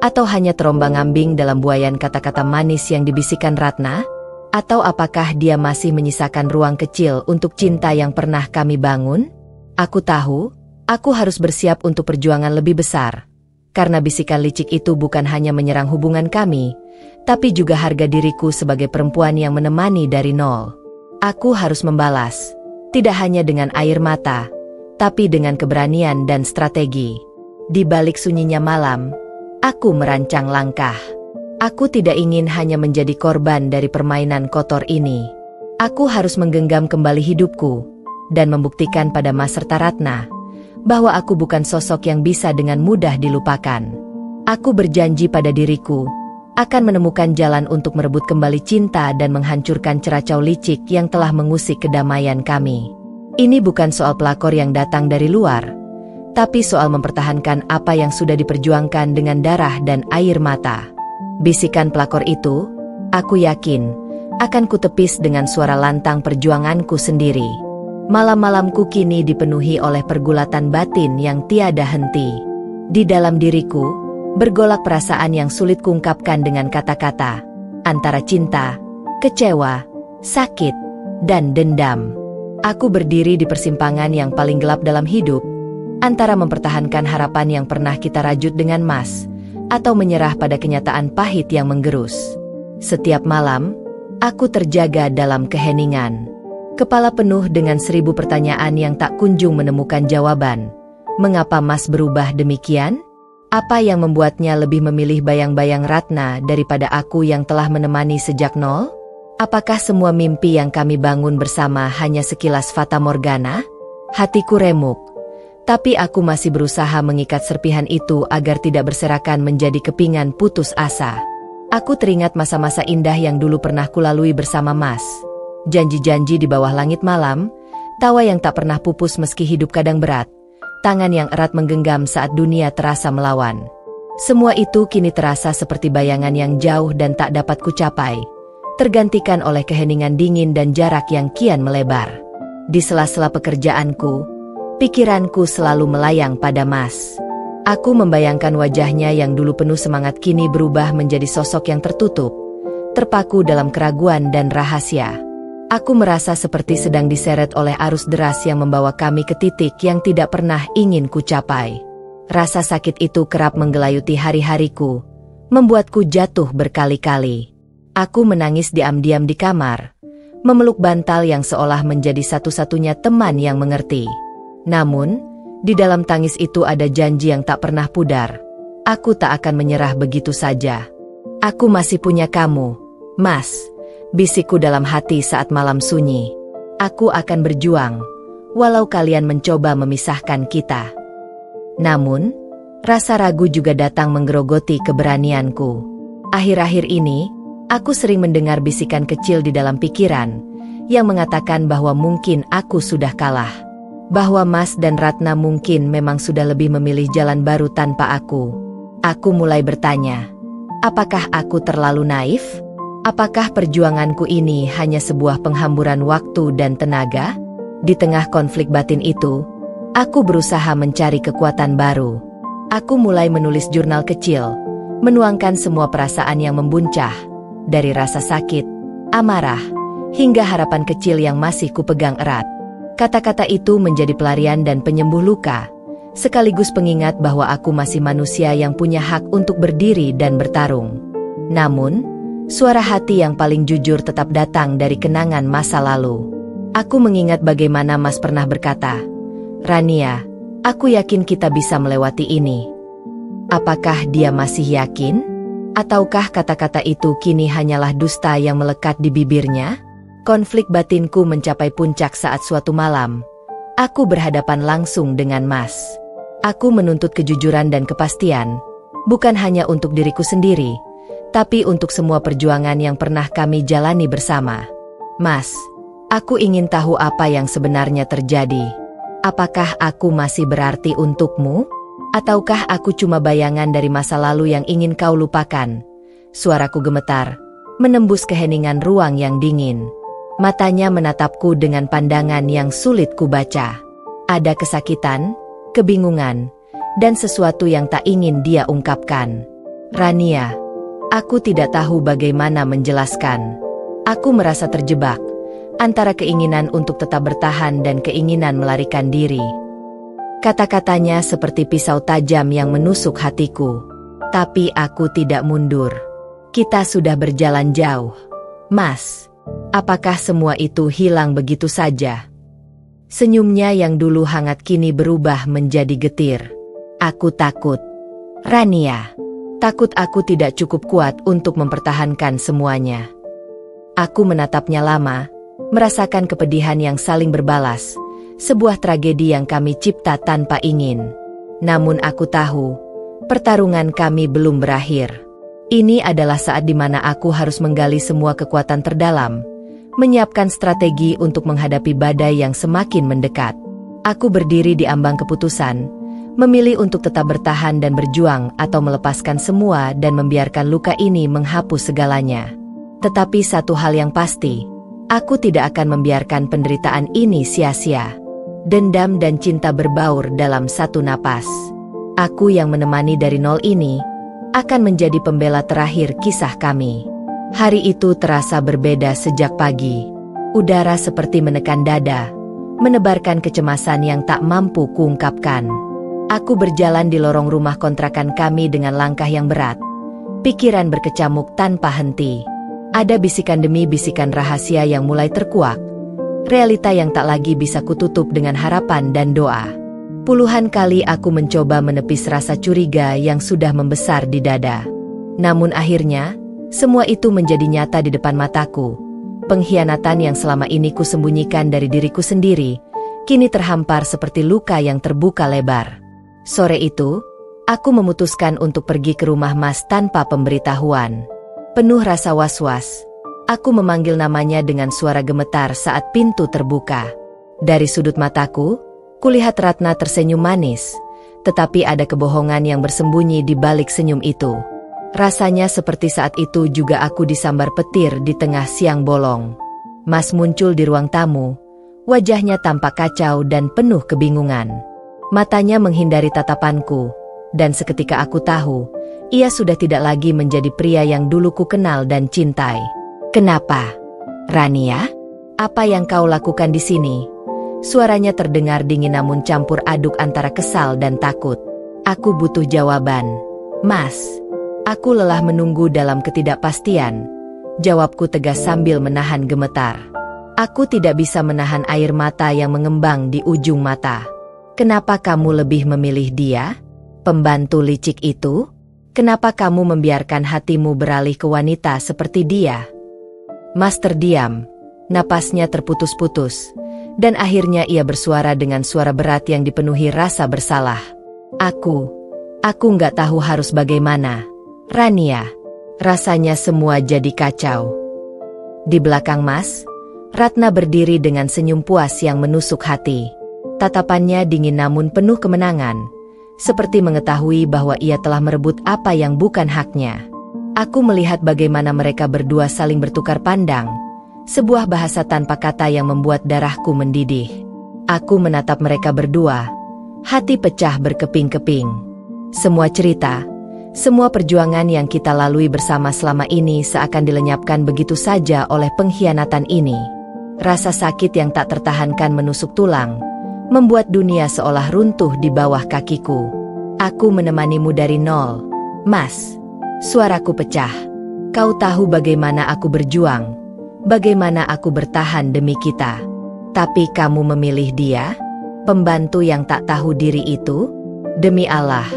atau hanya terombang-ambing dalam buayan kata-kata manis yang dibisikkan Ratna? Atau apakah dia masih menyisakan ruang kecil untuk cinta yang pernah kami bangun? Aku tahu, aku harus bersiap untuk perjuangan lebih besar. Karena bisikan licik itu bukan hanya menyerang hubungan kami, tapi juga harga diriku sebagai perempuan yang menemani dari nol. Aku harus membalas, tidak hanya dengan air mata, tapi dengan keberanian dan strategi. Di balik sunyinya malam, aku merancang langkah. Aku tidak ingin hanya menjadi korban dari permainan kotor ini. Aku harus menggenggam kembali hidupku, dan membuktikan pada Mas serta Ratna, bahwa aku bukan sosok yang bisa dengan mudah dilupakan. Aku berjanji pada diriku, akan menemukan jalan untuk merebut kembali cinta dan menghancurkan ceracau licik yang telah mengusik kedamaian kami. Ini bukan soal pelakor yang datang dari luar, tapi soal mempertahankan apa yang sudah diperjuangkan dengan darah dan air mata. Bisikan pelakor itu, aku yakin, akan kutepis dengan suara lantang perjuanganku sendiri. Malam-malamku kini dipenuhi oleh pergulatan batin yang tiada henti. Di dalam diriku, bergolak perasaan yang sulit kuungkapkan dengan kata-kata, antara cinta, kecewa, sakit, dan dendam. Aku berdiri di persimpangan yang paling gelap dalam hidup, antara mempertahankan harapan yang pernah kita rajut dengan Mas, atau menyerah pada kenyataan pahit yang menggerus. Setiap malam, aku terjaga dalam keheningan. Kepala penuh dengan 1000 pertanyaan yang tak kunjung menemukan jawaban. Mengapa Mas berubah demikian? Apa yang membuatnya lebih memilih bayang-bayang Ratna daripada aku yang telah menemani sejak nol? Apakah semua mimpi yang kami bangun bersama hanya sekilas fata morgana? Hatiku remuk, tapi aku masih berusaha mengikat serpihan itu agar tidak berserakan menjadi kepingan putus asa. Aku teringat masa-masa indah yang dulu pernah kulalui bersama Mas. Janji-janji di bawah langit malam, tawa yang tak pernah pupus meski hidup kadang berat, tangan yang erat menggenggam saat dunia terasa melawan. Semua itu kini terasa seperti bayangan yang jauh dan tak dapat kucapai, tergantikan oleh keheningan dingin dan jarak yang kian melebar. Di sela-sela pekerjaanku, pikiranku selalu melayang pada Mas. Aku membayangkan wajahnya yang dulu penuh semangat kini berubah menjadi sosok yang tertutup, terpaku dalam keraguan dan rahasia. Aku merasa seperti sedang diseret oleh arus deras yang membawa kami ke titik yang tidak pernah ingin ku capai. Rasa sakit itu kerap menggelayuti hari-hariku, membuatku jatuh berkali-kali. Aku menangis diam-diam di kamar, memeluk bantal yang seolah menjadi satu-satunya teman yang mengerti. Namun, di dalam tangis itu ada janji yang tak pernah pudar. Aku tak akan menyerah begitu saja. Aku masih punya kamu, Mas, bisikku dalam hati saat malam sunyi. Aku akan berjuang, walau kalian mencoba memisahkan kita. Namun, rasa ragu juga datang menggerogoti keberanianku. Akhir-akhir ini, aku sering mendengar bisikan kecil di dalam pikiran, yang mengatakan bahwa mungkin aku sudah kalah. Bahwa Mas dan Ratna mungkin memang sudah lebih memilih jalan baru tanpa aku. Aku mulai bertanya, apakah aku terlalu naif? Apakah perjuanganku ini hanya sebuah penghamburan waktu dan tenaga? Di tengah konflik batin itu, aku berusaha mencari kekuatan baru. Aku mulai menulis jurnal kecil, menuangkan semua perasaan yang membuncah, dari rasa sakit, amarah, hingga harapan kecil yang masih kupegang erat. Kata-kata itu menjadi pelarian dan penyembuh luka, sekaligus pengingat bahwa aku masih manusia yang punya hak untuk berdiri dan bertarung. Namun, suara hati yang paling jujur tetap datang dari kenangan masa lalu. Aku mengingat bagaimana Mas pernah berkata, "Rania, aku yakin kita bisa melewati ini." Apakah dia masih yakin? Ataukah kata-kata itu kini hanyalah dusta yang melekat di bibirnya? Konflik batinku mencapai puncak saat suatu malam, aku berhadapan langsung dengan Mas. Aku menuntut kejujuran dan kepastian, bukan hanya untuk diriku sendiri, tapi untuk semua perjuangan yang pernah kami jalani bersama. Mas, aku ingin tahu apa yang sebenarnya terjadi. Apakah aku masih berarti untukmu? Ataukah aku cuma bayangan dari masa lalu yang ingin kau lupakan? Suaraku gemetar, menembus keheningan ruang yang dingin. Matanya menatapku dengan pandangan yang sulit kubaca. Ada kesakitan, kebingungan, dan sesuatu yang tak ingin dia ungkapkan. Rania, aku tidak tahu bagaimana menjelaskan. Aku merasa terjebak antara keinginan untuk tetap bertahan dan keinginan melarikan diri. Kata-katanya seperti pisau tajam yang menusuk hatiku. Tapi aku tidak mundur. Kita sudah berjalan jauh. Mas, apakah semua itu hilang begitu saja? Senyumnya yang dulu hangat kini berubah menjadi getir. Aku takut. Rania, takut aku tidak cukup kuat untuk mempertahankan semuanya. Aku menatapnya lama, merasakan kepedihan yang saling berbalas, sebuah tragedi yang kami cipta tanpa ingin. Namun aku tahu, pertarungan kami belum berakhir. Ini adalah saat di mana aku harus menggali semua kekuatan terdalam, menyiapkan strategi untuk menghadapi badai yang semakin mendekat. Aku berdiri di ambang keputusan, memilih untuk tetap bertahan dan berjuang atau melepaskan semua dan membiarkan luka ini menghapus segalanya. Tetapi satu hal yang pasti, aku tidak akan membiarkan penderitaan ini sia-sia. Dendam dan cinta berbaur dalam satu napas. Aku yang menemani dari nol ini akan menjadi pembela terakhir kisah kami. Hari itu terasa berbeda sejak pagi. Udara seperti menekan dada, menebarkan kecemasan yang tak mampu kuungkapkan. Aku berjalan di lorong rumah kontrakan kami dengan langkah yang berat. Pikiran berkecamuk tanpa henti. Ada bisikan demi bisikan rahasia yang mulai terkuak. Realita yang tak lagi bisa kututup dengan harapan dan doa. Puluhan kali aku mencoba menepis rasa curiga yang sudah membesar di dada. Namun akhirnya, semua itu menjadi nyata di depan mataku. Pengkhianatan yang selama ini kusembunyikan dari diriku sendiri, kini terhampar seperti luka yang terbuka lebar. Sore itu, aku memutuskan untuk pergi ke rumah Mas tanpa pemberitahuan. Penuh rasa was-was, aku memanggil namanya dengan suara gemetar saat pintu terbuka. Dari sudut mataku, kulihat Ratna tersenyum manis, tetapi ada kebohongan yang bersembunyi di balik senyum itu. Rasanya seperti saat itu juga aku disambar petir di tengah siang bolong. Mas muncul di ruang tamu, wajahnya tampak kacau dan penuh kebingungan. Matanya menghindari tatapanku, dan seketika aku tahu, ia sudah tidak lagi menjadi pria yang dulu ku kenal dan cintai. Kenapa? Rania? Apa yang kau lakukan di sini? Suaranya terdengar dingin namun campur aduk antara kesal dan takut. Aku butuh jawaban. Mas. Aku lelah menunggu dalam ketidakpastian. Jawabku tegas sambil menahan gemetar. Aku tidak bisa menahan air mata yang mengembang di ujung mata. Kenapa kamu lebih memilih dia? Pembantu licik itu? Kenapa kamu membiarkan hatimu beralih ke wanita seperti dia? Mas terdiam. Napasnya terputus-putus. Dan akhirnya ia bersuara dengan suara berat yang dipenuhi rasa bersalah. Aku nggak tahu harus bagaimana. Rania, rasanya semua jadi kacau. Di belakang Mas, Ratna berdiri dengan senyum puas yang menusuk hati. Tatapannya dingin namun penuh kemenangan, seperti mengetahui bahwa ia telah merebut apa yang bukan haknya. Aku melihat bagaimana mereka berdua saling bertukar pandang, sebuah bahasa tanpa kata yang membuat darahku mendidih. Aku menatap mereka berdua, hati pecah berkeping-keping. Semua cerita, semua perjuangan yang kita lalui bersama selama ini seakan dilenyapkan begitu saja oleh pengkhianatan ini. Rasa sakit yang tak tertahankan menusuk tulang, membuat dunia seolah runtuh di bawah kakiku. Aku menemanimu dari nol, Mas. Suaraku pecah. Kau tahu bagaimana aku berjuang, bagaimana aku bertahan demi kita. Tapi kamu memilih dia? Pembantu yang tak tahu diri itu? Demi Allah,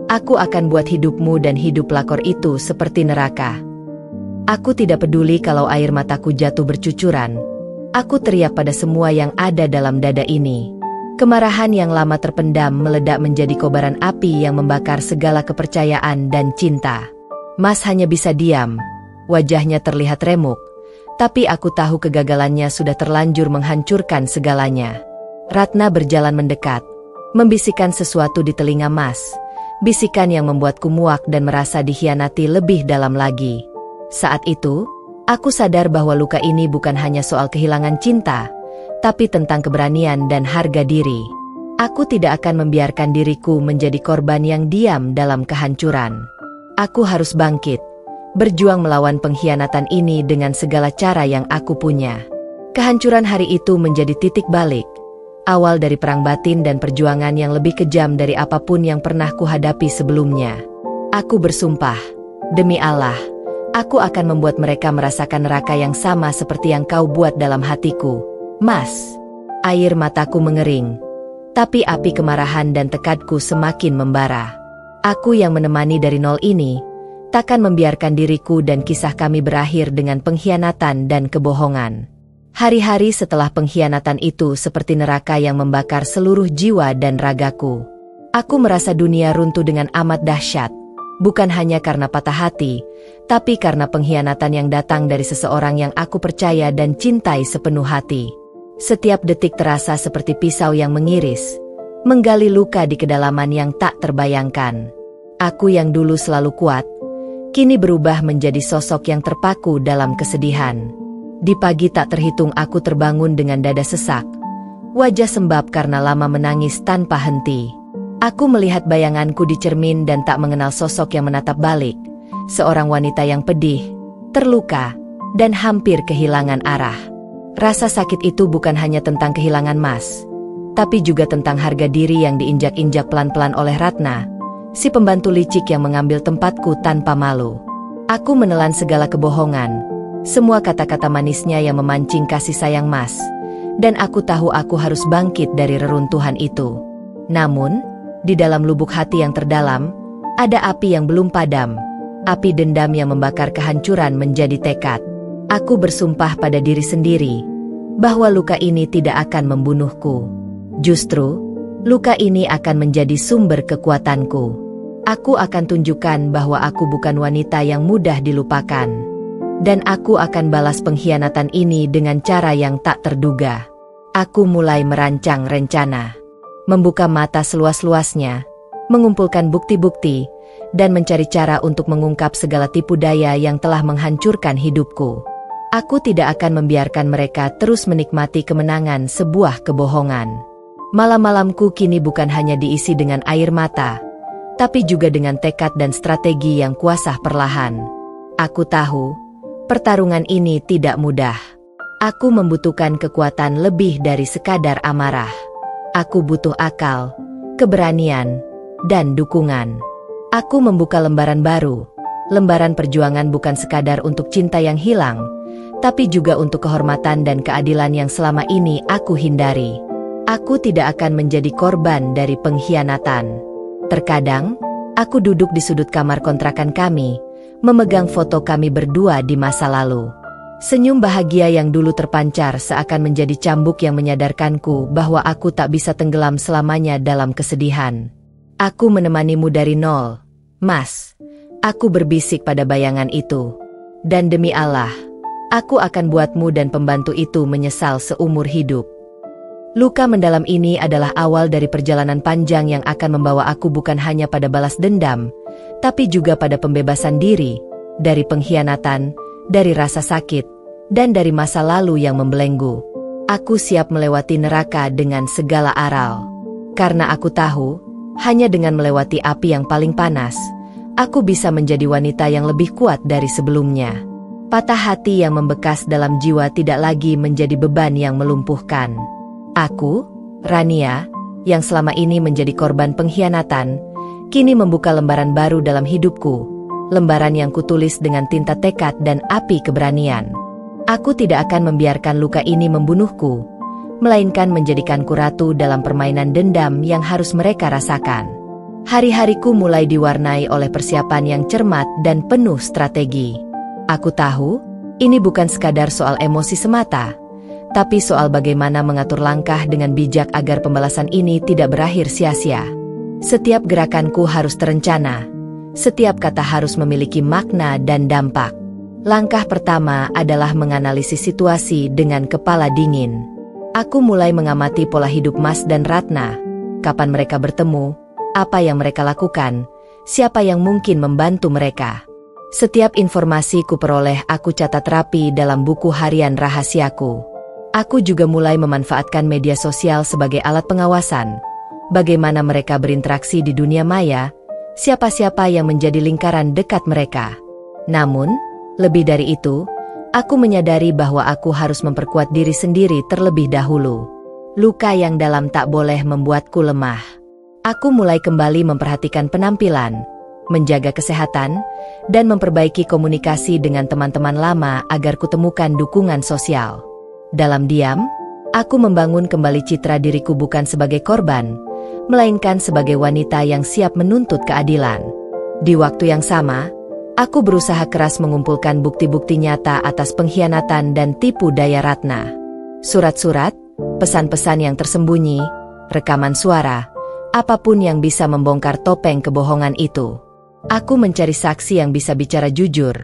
aku akan buat hidupmu dan hidup pelakor itu seperti neraka. Aku tidak peduli kalau air mataku jatuh bercucuran. Aku teriak pada semua yang ada dalam dada ini. Kemarahan yang lama terpendam meledak menjadi kobaran api yang membakar segala kepercayaan dan cinta. Mas hanya bisa diam. Wajahnya terlihat remuk. Tapi aku tahu kegagalannya sudah terlanjur menghancurkan segalanya. Ratna berjalan mendekat, membisikkan sesuatu di telinga Mas. Bisikan yang membuatku muak dan merasa dikhianati lebih dalam lagi. Saat itu, aku sadar bahwa luka ini bukan hanya soal kehilangan cinta, tapi tentang keberanian dan harga diri. Aku tidak akan membiarkan diriku menjadi korban yang diam dalam kehancuran. Aku harus bangkit, berjuang melawan pengkhianatan ini dengan segala cara yang aku punya. Kehancuran hari itu menjadi titik balik, awal dari perang batin dan perjuangan yang lebih kejam dari apapun yang pernah kuhadapi sebelumnya. Aku bersumpah, demi Allah, aku akan membuat mereka merasakan neraka yang sama seperti yang kau buat dalam hatiku. Mas, air mataku mengering, tapi api kemarahan dan tekadku semakin membara. Aku yang menemani dari nol ini, takkan membiarkan diriku dan kisah kami berakhir dengan pengkhianatan dan kebohongan. Hari-hari setelah pengkhianatan itu seperti neraka yang membakar seluruh jiwa dan ragaku. Aku merasa dunia runtuh dengan amat dahsyat, bukan hanya karena patah hati, tapi karena pengkhianatan yang datang dari seseorang yang aku percaya dan cintai sepenuh hati. Setiap detik terasa seperti pisau yang mengiris, menggali luka di kedalaman yang tak terbayangkan. Aku yang dulu selalu kuat, kini berubah menjadi sosok yang terpaku dalam kesedihan. Di pagi tak terhitung aku terbangun dengan dada sesak, wajah sembab karena lama menangis tanpa henti. Aku melihat bayanganku di cermin dan tak mengenal sosok yang menatap balik, seorang wanita yang pedih, terluka, dan hampir kehilangan arah. Rasa sakit itu bukan hanya tentang kehilangan Mas, tapi juga tentang harga diri yang diinjak-injak pelan-pelan oleh Ratna, si pembantu licik yang mengambil tempatku tanpa malu. Aku menelan segala kebohongan, semua kata-kata manisnya yang memancing kasih sayang Mas, dan aku tahu aku harus bangkit dari reruntuhan itu. Namun, di dalam lubuk hati yang terdalam, ada api yang belum padam, api dendam yang membakar kehancuran menjadi tekad. Aku bersumpah pada diri sendiri, bahwa luka ini tidak akan membunuhku. Justru, luka ini akan menjadi sumber kekuatanku. Aku akan tunjukkan bahwa aku bukan wanita yang mudah dilupakan. Dan aku akan balas pengkhianatan ini dengan cara yang tak terduga. Aku mulai merancang rencana. Membuka mata seluas-luasnya, mengumpulkan bukti-bukti, dan mencari cara untuk mengungkap segala tipu daya yang telah menghancurkan hidupku. Aku tidak akan membiarkan mereka terus menikmati kemenangan sebuah kebohongan. Malam-malamku kini bukan hanya diisi dengan air mata, tapi juga dengan tekad dan strategi yang kuasah perlahan. Aku tahu, pertarungan ini tidak mudah. Aku membutuhkan kekuatan lebih dari sekadar amarah. Aku butuh akal, keberanian, dan dukungan. Aku membuka lembaran baru. Lembaran perjuangan bukan sekadar untuk cinta yang hilang, tapi juga untuk kehormatan dan keadilan yang selama ini aku hindari. Aku tidak akan menjadi korban dari pengkhianatan. Terkadang, aku duduk di sudut kamar kontrakan kami, memegang foto kami berdua di masa lalu. Senyum bahagia yang dulu terpancar seakan menjadi cambuk yang menyadarkanku bahwa aku tak bisa tenggelam selamanya dalam kesedihan. Aku menemanimu dari nol, Mas. Aku berbisik pada bayangan itu. Dan demi Allah, aku akan buatmu dan pembantu itu menyesal seumur hidup. Luka mendalam ini adalah awal dari perjalanan panjang yang akan membawa aku bukan hanya pada balas dendam, tapi juga pada pembebasan diri, dari pengkhianatan, dari rasa sakit, dan dari masa lalu yang membelenggu. Aku siap melewati neraka dengan segala aral. Karena aku tahu, hanya dengan melewati api yang paling panas, aku bisa menjadi wanita yang lebih kuat dari sebelumnya. Patah hati yang membekas dalam jiwa tidak lagi menjadi beban yang melumpuhkan. Aku, Rania, yang selama ini menjadi korban pengkhianatan, kini membuka lembaran baru dalam hidupku, lembaran yang kutulis dengan tinta tekad dan api keberanian. Aku tidak akan membiarkan luka ini membunuhku, melainkan menjadikanku ratu dalam permainan dendam yang harus mereka rasakan. Hari-hariku mulai diwarnai oleh persiapan yang cermat dan penuh strategi. Aku tahu, ini bukan sekadar soal emosi semata, tapi soal bagaimana mengatur langkah dengan bijak agar pembalasan ini tidak berakhir sia-sia. Setiap gerakanku harus terencana, setiap kata harus memiliki makna dan dampak. Langkah pertama adalah menganalisis situasi dengan kepala dingin. Aku mulai mengamati pola hidup Mas dan Ratna, kapan mereka bertemu, apa yang mereka lakukan, siapa yang mungkin membantu mereka. Setiap informasi kuperoleh aku catat rapi dalam buku harian rahasiaku. Aku juga mulai memanfaatkan media sosial sebagai alat pengawasan. Bagaimana mereka berinteraksi di dunia maya, siapa-siapa yang menjadi lingkaran dekat mereka. Namun, lebih dari itu, aku menyadari bahwa aku harus memperkuat diri sendiri terlebih dahulu. Luka yang dalam tak boleh membuatku lemah. Aku mulai kembali memperhatikan penampilan, menjaga kesehatan, dan memperbaiki komunikasi dengan teman-teman lama agar kutemukan dukungan sosial. Dalam diam, aku membangun kembali citra diriku bukan sebagai korban, melainkan sebagai wanita yang siap menuntut keadilan. Di waktu yang sama, aku berusaha keras mengumpulkan bukti-bukti nyata atas pengkhianatan dan tipu daya Ratna. Surat-surat, pesan-pesan yang tersembunyi, rekaman suara, apapun yang bisa membongkar topeng kebohongan itu. Aku mencari saksi yang bisa bicara jujur,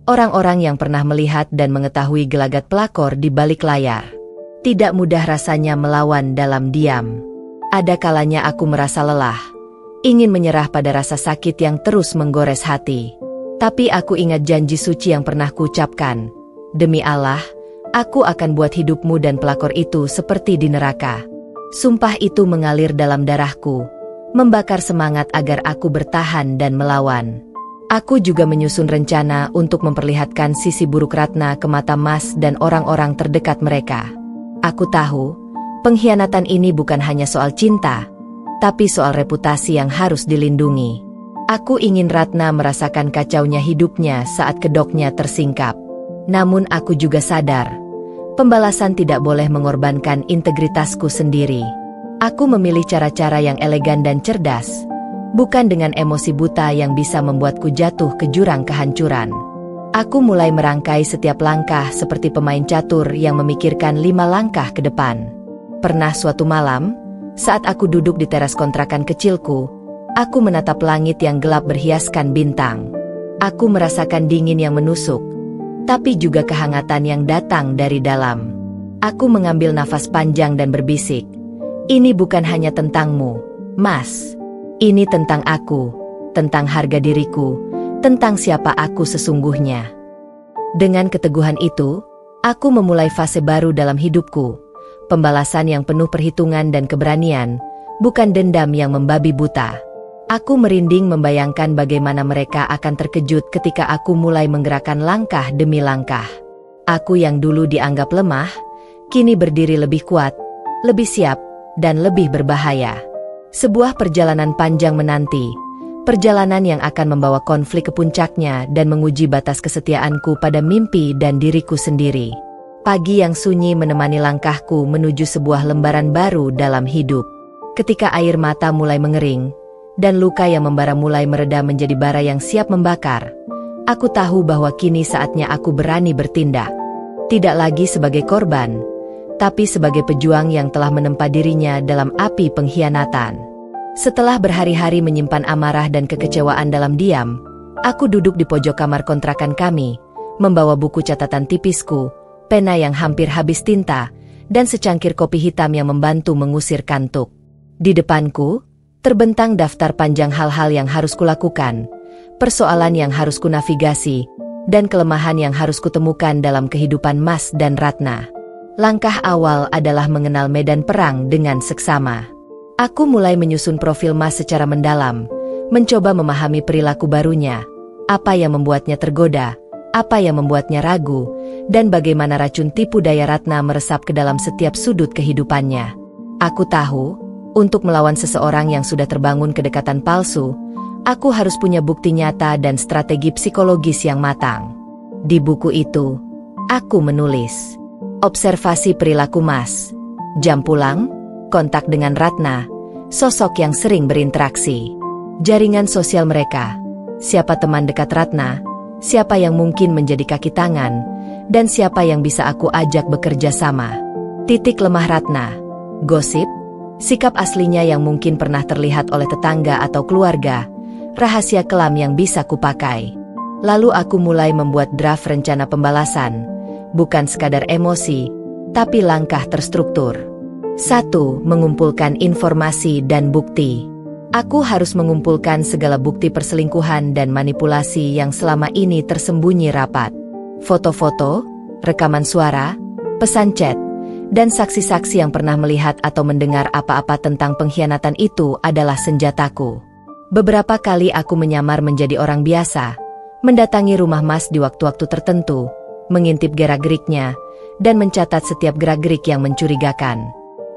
orang-orang yang pernah melihat dan mengetahui gelagat pelakor di balik layar. Tidak mudah rasanya melawan dalam diam. Ada kalanya aku merasa lelah, ingin menyerah pada rasa sakit yang terus menggores hati. Tapi aku ingat janji suci yang pernah kuucapkan. Demi Allah, aku akan buat hidupmu dan pelakor itu seperti di neraka. Sumpah itu mengalir dalam darahku, membakar semangat agar aku bertahan dan melawan. Aku juga menyusun rencana untuk memperlihatkan sisi buruk Ratna ke mata Mas dan orang-orang terdekat mereka. Aku tahu, pengkhianatan ini bukan hanya soal cinta, tapi soal reputasi yang harus dilindungi. Aku ingin Ratna merasakan kacaunya hidupnya saat kedoknya tersingkap. Namun aku juga sadar, pembalasan tidak boleh mengorbankan integritasku sendiri. Aku memilih cara-cara yang elegan dan cerdas, bukan dengan emosi buta yang bisa membuatku jatuh ke jurang kehancuran. Aku mulai merangkai setiap langkah seperti pemain catur yang memikirkan 5 langkah ke depan. Pernah suatu malam, saat aku duduk di teras kontrakan kecilku, aku menatap langit yang gelap berhiaskan bintang. Aku merasakan dingin yang menusuk, tapi juga kehangatan yang datang dari dalam. Aku mengambil nafas panjang dan berbisik, "Ini bukan hanya tentangmu, Mas. Ini tentang aku, tentang harga diriku, tentang siapa aku sesungguhnya. Dengan keteguhan itu, aku memulai fase baru dalam hidupku. Pembalasan yang penuh perhitungan dan keberanian, bukan dendam yang membabi buta. Aku merinding membayangkan bagaimana mereka akan terkejut ketika aku mulai menggerakkan langkah demi langkah. Aku yang dulu dianggap lemah, kini berdiri lebih kuat, lebih siap, dan lebih berbahaya. Sebuah perjalanan panjang menanti, perjalanan yang akan membawa konflik ke puncaknya dan menguji batas kesetiaanku pada mimpi dan diriku sendiri. Pagi yang sunyi menemani langkahku menuju sebuah lembaran baru dalam hidup. Ketika air mata mulai mengering, dan luka yang membara mulai mereda menjadi bara yang siap membakar, aku tahu bahwa kini saatnya aku berani bertindak. Tidak lagi sebagai korban, tapi sebagai pejuang yang telah menempa dirinya dalam api pengkhianatan. Setelah berhari-hari menyimpan amarah dan kekecewaan dalam diam, aku duduk di pojok kamar kontrakan kami, membawa buku catatan tipisku, pena yang hampir habis tinta, dan secangkir kopi hitam yang membantu mengusir kantuk. Di depanku, terbentang daftar panjang hal-hal yang harus kulakukan, persoalan yang harus kunavigasi, dan kelemahan yang harus kutemukan dalam kehidupan Mas dan Ratna. Langkah awal adalah mengenal medan perang dengan seksama. Aku mulai menyusun profil Mas secara mendalam, mencoba memahami perilaku barunya, apa yang membuatnya tergoda, apa yang membuatnya ragu, dan bagaimana racun tipu daya Ratna meresap ke dalam setiap sudut kehidupannya. Aku tahu, untuk melawan seseorang yang sudah terbangun kedekatan palsu, aku harus punya bukti nyata dan strategi psikologis yang matang. Di buku itu, aku menulis observasi perilaku Mas, jam pulang, kontak dengan Ratna, sosok yang sering berinteraksi, jaringan sosial mereka, siapa teman dekat Ratna, siapa yang mungkin menjadi kaki tangan, dan siapa yang bisa aku ajak bekerja sama. Titik lemah Ratna, gosip, sikap aslinya yang mungkin pernah terlihat oleh tetangga atau keluarga, rahasia kelam yang bisa kupakai. Lalu aku mulai membuat draft rencana pembalasan, bukan sekadar emosi, tapi langkah terstruktur. 1. Mengumpulkan informasi dan bukti. Aku harus mengumpulkan segala bukti perselingkuhan dan manipulasi yang selama ini tersembunyi rapat. Foto-foto, rekaman suara, pesan chat, dan saksi-saksi yang pernah melihat atau mendengar apa-apa tentang pengkhianatan itu adalah senjataku. Beberapa kali aku menyamar menjadi orang biasa, mendatangi rumah Mas di waktu-waktu tertentu, mengintip gerak-geriknya, dan mencatat setiap gerak-gerik yang mencurigakan.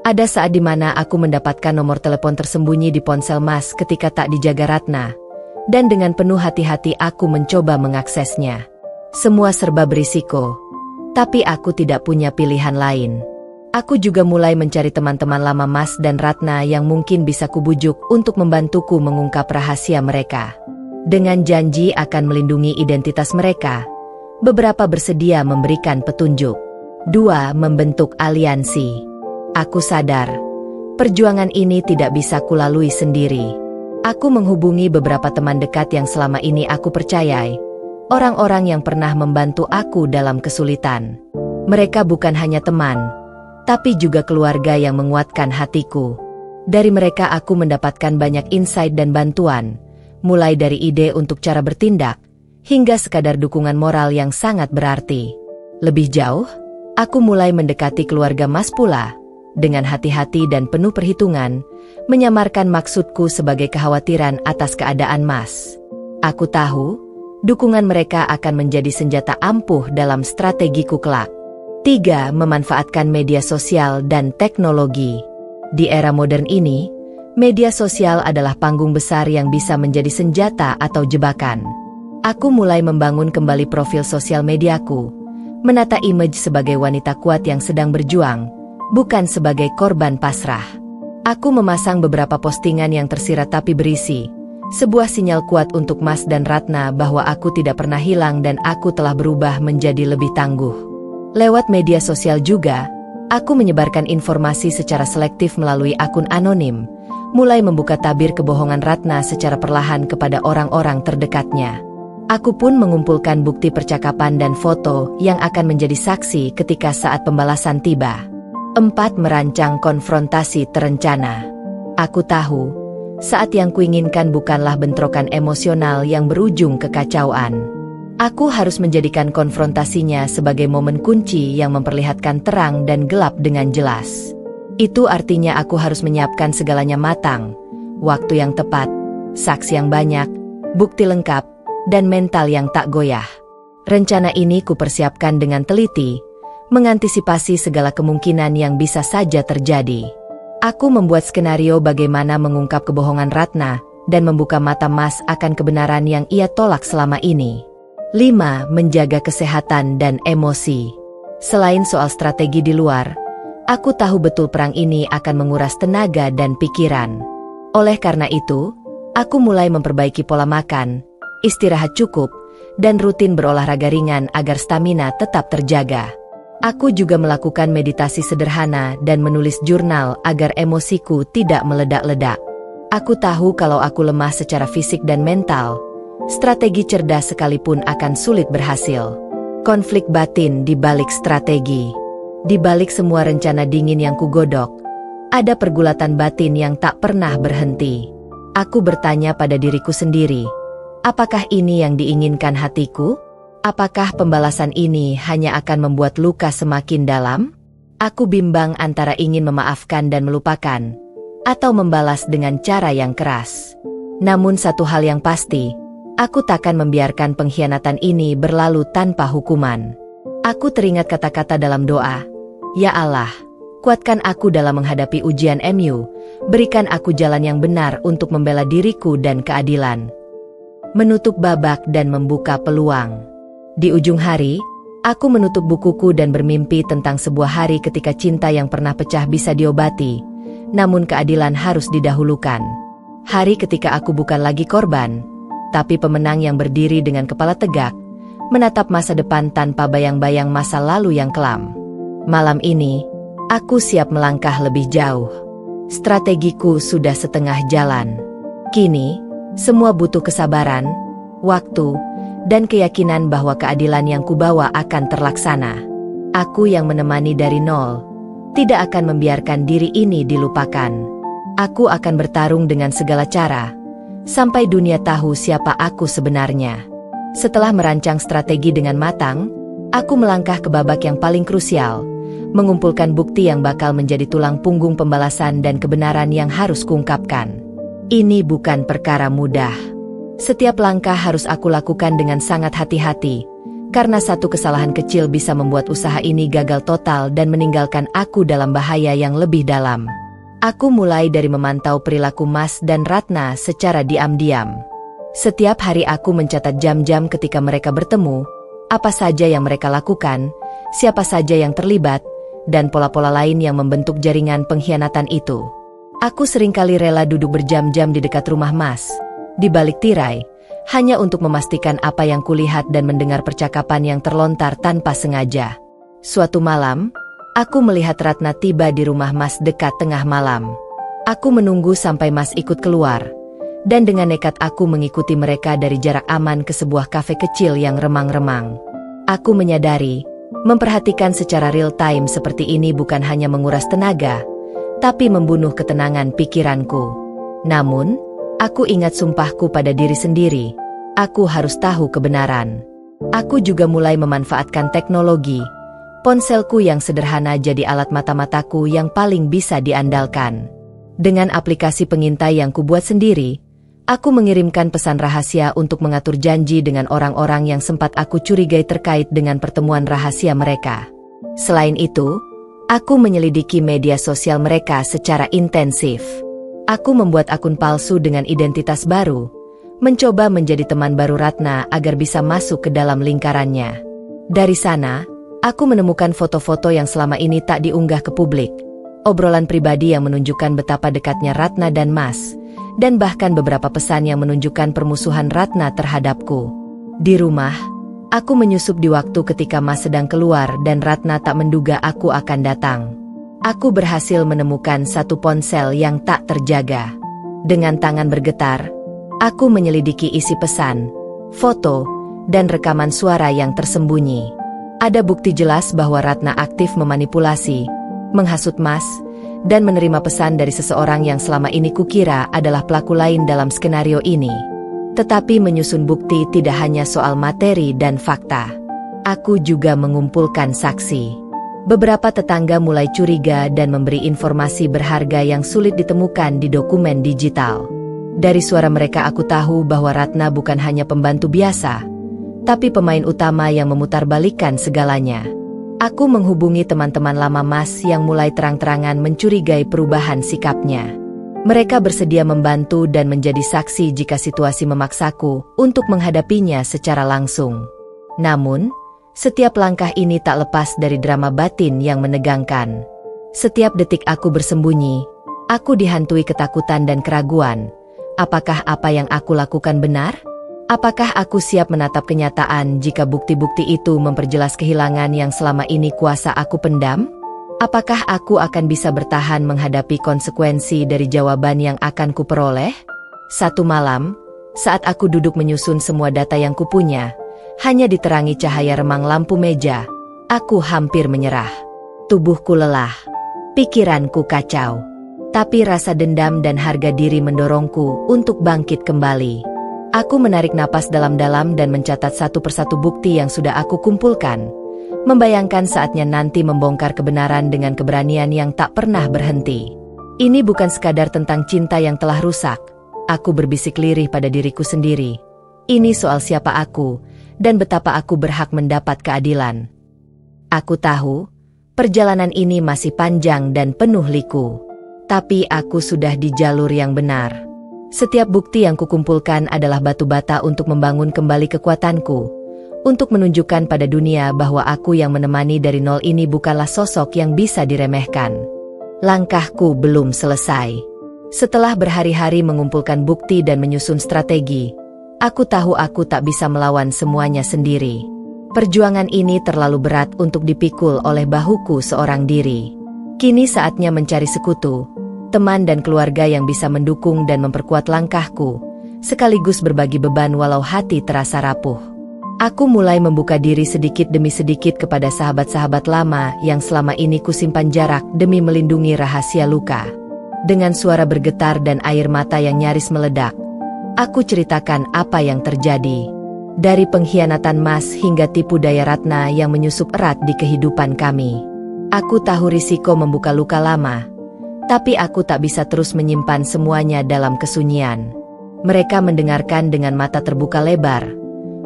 Ada saat di mana aku mendapatkan nomor telepon tersembunyi di ponsel Mas ketika tak dijaga Ratna, dan dengan penuh hati-hati aku mencoba mengaksesnya. Semua serba berisiko, tapi aku tidak punya pilihan lain. Aku juga mulai mencari teman-teman lama Mas dan Ratna yang mungkin bisa kubujuk untuk membantuku mengungkap rahasia mereka. Dengan janji akan melindungi identitas mereka, beberapa bersedia memberikan petunjuk. 2. Membentuk aliansi. Aku sadar, perjuangan ini tidak bisa kulalui sendiri. Aku menghubungi beberapa teman dekat yang selama ini aku percayai, orang-orang yang pernah membantu aku dalam kesulitan. Mereka bukan hanya teman, tapi juga keluarga yang menguatkan hatiku. Dari mereka aku mendapatkan banyak insight dan bantuan, mulai dari ide untuk cara bertindak, hingga sekadar dukungan moral yang sangat berarti. Lebih jauh, aku mulai mendekati keluarga Mas pula, dengan hati-hati dan penuh perhitungan, menyamarkan maksudku sebagai kekhawatiran atas keadaan Mas. Aku tahu, dukungan mereka akan menjadi senjata ampuh dalam strategiku kelak. 3. Memanfaatkan media sosial dan teknologi. Di era modern ini, media sosial adalah panggung besar yang bisa menjadi senjata atau jebakan. Aku mulai membangun kembali profil sosial mediaku, menata image sebagai wanita kuat yang sedang berjuang, bukan sebagai korban pasrah. Aku memasang beberapa postingan yang tersirat tapi berisi sebuah sinyal kuat untuk Mas dan Ratna bahwa aku tidak pernah hilang dan aku telah berubah menjadi lebih tangguh. Lewat media sosial juga, aku menyebarkan informasi secara selektif melalui akun anonim, mulai membuka tabir kebohongan Ratna secara perlahan kepada orang-orang terdekatnya. Aku pun mengumpulkan bukti percakapan dan foto yang akan menjadi saksi ketika saat pembalasan tiba. 4. Merancang konfrontasi terencana. Aku tahu, Saat yang kuinginkan bukanlah bentrokan emosional yang berujung kekacauan. Aku harus menjadikan konfrontasinya sebagai momen kunci yang memperlihatkan terang dan gelap dengan jelas. Itu artinya aku harus menyiapkan segalanya matang, waktu yang tepat, saksi yang banyak, bukti lengkap, dan mental yang tak goyah. Rencana ini kupersiapkan dengan teliti, mengantisipasi segala kemungkinan yang bisa saja terjadi. Aku membuat skenario bagaimana mengungkap kebohongan Ratna dan membuka mata Mas akan kebenaran yang ia tolak selama ini. 5. Menjaga kesehatan dan emosi. Selain soal strategi di luar, aku tahu betul perang ini akan menguras tenaga dan pikiran. Oleh karena itu, aku mulai memperbaiki pola makan, istirahat cukup, dan rutin berolahraga ringan agar stamina tetap terjaga. Aku juga melakukan meditasi sederhana dan menulis jurnal agar emosiku tidak meledak-ledak. Aku tahu kalau aku lemah secara fisik dan mental, strategi cerdas sekalipun akan sulit berhasil. Konflik batin di balik strategi. Di balik semua rencana dingin yang kugodok, ada pergulatan batin yang tak pernah berhenti. Aku bertanya pada diriku sendiri, apakah ini yang diinginkan hatiku? Apakah pembalasan ini hanya akan membuat luka semakin dalam? Aku bimbang antara ingin memaafkan dan melupakan, atau membalas dengan cara yang keras. Namun satu hal yang pasti, aku takkan membiarkan pengkhianatan ini berlalu tanpa hukuman. Aku teringat kata-kata dalam doa, "Ya Allah, kuatkan aku dalam menghadapi ujian MU, berikan aku jalan yang benar untuk membela diriku dan keadilan." Menutup babak dan membuka peluang. Di ujung hari, aku menutup bukuku dan bermimpi tentang sebuah hari ketika cinta yang pernah pecah bisa diobati, namun keadilan harus didahulukan. Hari ketika aku bukan lagi korban, tapi pemenang yang berdiri dengan kepala tegak, menatap masa depan tanpa bayang-bayang masa lalu yang kelam. Malam ini, aku siap melangkah lebih jauh. Strategiku sudah setengah jalan. Kini, semua butuh kesabaran, waktu, dan keyakinan bahwa keadilan yang kubawa akan terlaksana. Aku yang menemani dari nol, tidak akan membiarkan diri ini dilupakan. Aku akan bertarung dengan segala cara, sampai dunia tahu siapa aku sebenarnya. Setelah merancang strategi dengan matang, aku melangkah ke babak yang paling krusial, mengumpulkan bukti yang bakal menjadi tulang punggung pembalasan dan kebenaran yang harus kuungkapkan. Ini bukan perkara mudah. Setiap langkah harus aku lakukan dengan sangat hati-hati, karena satu kesalahan kecil bisa membuat usaha ini gagal total dan meninggalkan aku dalam bahaya yang lebih dalam. Aku mulai dari memantau perilaku Mas dan Ratna secara diam-diam. Setiap hari aku mencatat jam-jam ketika mereka bertemu, apa saja yang mereka lakukan, siapa saja yang terlibat, dan pola-pola lain yang membentuk jaringan pengkhianatan itu. Aku seringkali rela duduk berjam-jam di dekat rumah Mas, di balik tirai, hanya untuk memastikan apa yang kulihat dan mendengar percakapan yang terlontar tanpa sengaja. Suatu malam, aku melihat Ratna tiba di rumah Mas dekat tengah malam. Aku menunggu sampai Mas ikut keluar, dan dengan nekat aku mengikuti mereka dari jarak aman ke sebuah kafe kecil yang remang-remang. Aku menyadari, memperhatikan secara real time seperti ini bukan hanya menguras tenaga, tapi membunuh ketenangan pikiranku. Namun, aku ingat sumpahku pada diri sendiri, aku harus tahu kebenaran. Aku juga mulai memanfaatkan teknologi. Ponselku yang sederhana jadi alat mata-mataku yang paling bisa diandalkan. Dengan aplikasi pengintai yang kubuat sendiri, aku mengirimkan pesan rahasia untuk mengatur janji dengan orang-orang yang sempat aku curigai terkait dengan pertemuan rahasia mereka. Selain itu, aku menyelidiki media sosial mereka secara intensif. Aku membuat akun palsu dengan identitas baru, mencoba menjadi teman baru Ratna agar bisa masuk ke dalam lingkarannya. Dari sana, aku menemukan foto-foto yang selama ini tak diunggah ke publik, obrolan pribadi yang menunjukkan betapa dekatnya Ratna dan Mas, dan bahkan beberapa pesan yang menunjukkan permusuhan Ratna terhadapku. Di rumah, aku menyusup di waktu ketika Mas sedang keluar dan Ratna tak menduga aku akan datang. Aku berhasil menemukan satu ponsel yang tak terjaga. Dengan tangan bergetar, aku menyelidiki isi pesan, foto, dan rekaman suara yang tersembunyi. Ada bukti jelas bahwa Ratna aktif memanipulasi, menghasut Mas, dan menerima pesan dari seseorang yang selama ini kukira adalah pelaku lain dalam skenario ini. Tetapi menyusun bukti tidak hanya soal materi dan fakta. Aku juga mengumpulkan saksi. Beberapa tetangga mulai curiga dan memberi informasi berharga yang sulit ditemukan di dokumen digital. Dari suara mereka aku tahu bahwa Ratna bukan hanya pembantu biasa, tapi pemain utama yang memutarbalikkan segalanya. Aku menghubungi teman-teman lama Mas yang mulai terang-terangan mencurigai perubahan sikapnya. Mereka bersedia membantu dan menjadi saksi jika situasi memaksaku untuk menghadapinya secara langsung. Namun, setiap langkah ini tak lepas dari drama batin yang menegangkan. Setiap detik aku bersembunyi, aku dihantui ketakutan dan keraguan. Apakah apa yang aku lakukan benar? Apakah aku siap menatap kenyataan jika bukti-bukti itu memperjelas kehilangan yang selama ini kuasa aku pendam? Apakah aku akan bisa bertahan menghadapi konsekuensi dari jawaban yang akan kuperoleh? Satu malam, saat aku duduk menyusun semua data yang kupunya, hanya diterangi cahaya remang lampu meja, aku hampir menyerah. Tubuhku lelah, pikiranku kacau. Tapi rasa dendam dan harga diri mendorongku untuk bangkit kembali. Aku menarik napas dalam-dalam dan mencatat satu persatu bukti yang sudah aku kumpulkan. Membayangkan saatnya nanti membongkar kebenaran dengan keberanian yang tak pernah berhenti. Ini bukan sekadar tentang cinta yang telah rusak. Aku berbisik lirih pada diriku sendiri. Ini soal siapa aku, dan betapa aku berhak mendapat keadilan. Aku tahu, perjalanan ini masih panjang dan penuh liku. Tapi aku sudah di jalur yang benar. Setiap bukti yang kukumpulkan adalah batu bata untuk membangun kembali kekuatanku. Untuk menunjukkan pada dunia bahwa aku yang menemani dari nol ini bukanlah sosok yang bisa diremehkan. Langkahku belum selesai. Setelah berhari-hari mengumpulkan bukti dan menyusun strategi, aku tahu aku tak bisa melawan semuanya sendiri. Perjuangan ini terlalu berat untuk dipikul oleh bahuku seorang diri. Kini saatnya mencari sekutu, teman dan keluarga yang bisa mendukung dan memperkuat langkahku, sekaligus berbagi beban walau hati terasa rapuh. Aku mulai membuka diri sedikit demi sedikit kepada sahabat-sahabat lama yang selama ini kusimpan jarak demi melindungi rahasia luka. Dengan suara bergetar dan air mata yang nyaris meledak, aku ceritakan apa yang terjadi. Dari pengkhianatan Mas hingga tipu daya Ratna yang menyusup erat di kehidupan kami. Aku tahu risiko membuka luka lama, tapi aku tak bisa terus menyimpan semuanya dalam kesunyian. Mereka mendengarkan dengan mata terbuka lebar,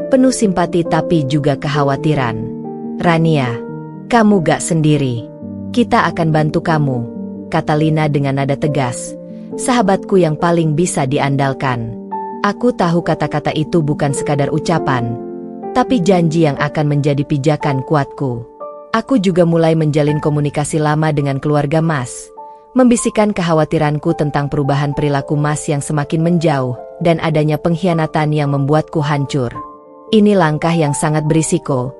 penuh simpati tapi juga kekhawatiran. Rania, kamu gak sendiri. Kita akan bantu kamu, kata Lina dengan nada tegas, sahabatku yang paling bisa diandalkan. Aku tahu kata-kata itu bukan sekadar ucapan, tapi janji yang akan menjadi pijakan kuatku. Aku juga mulai menjalin komunikasi lama dengan keluarga Mas, membisikkan kekhawatiranku tentang perubahan perilaku Mas yang semakin menjauh dan adanya pengkhianatan yang membuatku hancur. Ini langkah yang sangat berisiko,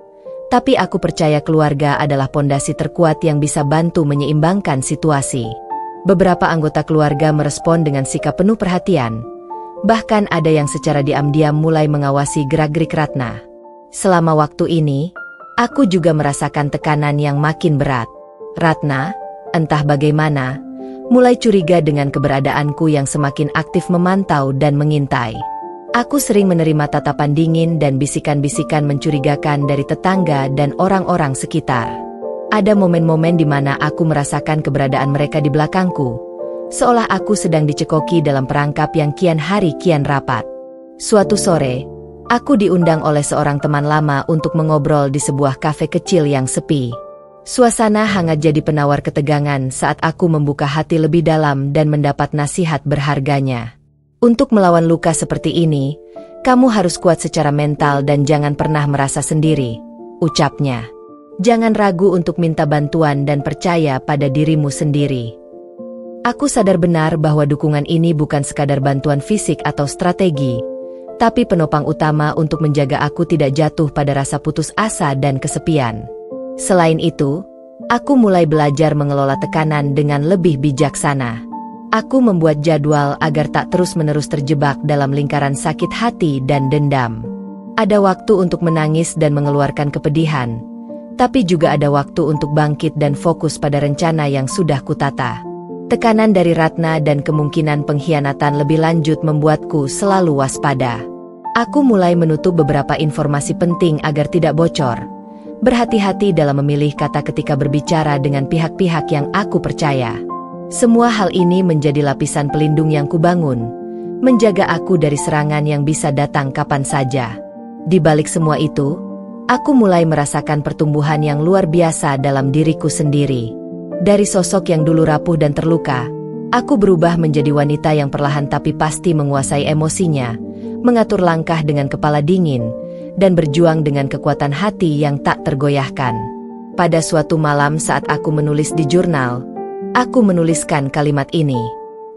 tapi aku percaya keluarga adalah pondasi terkuat yang bisa bantu menyeimbangkan situasi. Beberapa anggota keluarga merespon dengan sikap penuh perhatian, bahkan ada yang secara diam-diam mulai mengawasi gerak-gerik Ratna. Selama waktu ini, aku juga merasakan tekanan yang makin berat. Ratna, entah bagaimana, mulai curiga dengan keberadaanku yang semakin aktif memantau dan mengintai. Aku sering menerima tatapan dingin dan bisikan-bisikan mencurigakan dari tetangga dan orang-orang sekitar. Ada momen-momen di mana aku merasakan keberadaan mereka di belakangku, seolah aku sedang dicekoki dalam perangkap yang kian hari kian rapat. Suatu sore, aku diundang oleh seorang teman lama untuk mengobrol di sebuah kafe kecil yang sepi. Suasana hangat jadi penawar ketegangan saat aku membuka hati lebih dalam dan mendapat nasihat berharganya. Untuk melawan luka seperti ini, kamu harus kuat secara mental dan jangan pernah merasa sendiri, ucapnya. Jangan ragu untuk minta bantuan dan percaya pada dirimu sendiri. Aku sadar benar bahwa dukungan ini bukan sekadar bantuan fisik atau strategi, tapi penopang utama untuk menjaga aku tidak jatuh pada rasa putus asa dan kesepian. Selain itu, aku mulai belajar mengelola tekanan dengan lebih bijaksana. Aku membuat jadwal agar tak terus-menerus terjebak dalam lingkaran sakit hati dan dendam. Ada waktu untuk menangis dan mengeluarkan kepedihan, tapi juga ada waktu untuk bangkit dan fokus pada rencana yang sudah kutata. Tekanan dari Ratna dan kemungkinan pengkhianatan lebih lanjut membuatku selalu waspada. Aku mulai menutup beberapa informasi penting agar tidak bocor. Berhati-hati dalam memilih kata ketika berbicara dengan pihak-pihak yang aku percaya. Semua hal ini menjadi lapisan pelindung yang kubangun, menjaga aku dari serangan yang bisa datang kapan saja. Di balik semua itu, aku mulai merasakan pertumbuhan yang luar biasa dalam diriku sendiri. Dari sosok yang dulu rapuh dan terluka, aku berubah menjadi wanita yang perlahan tapi pasti menguasai emosinya, mengatur langkah dengan kepala dingin, dan berjuang dengan kekuatan hati yang tak tergoyahkan. Pada suatu malam saat aku menulis di jurnal, aku menuliskan kalimat ini.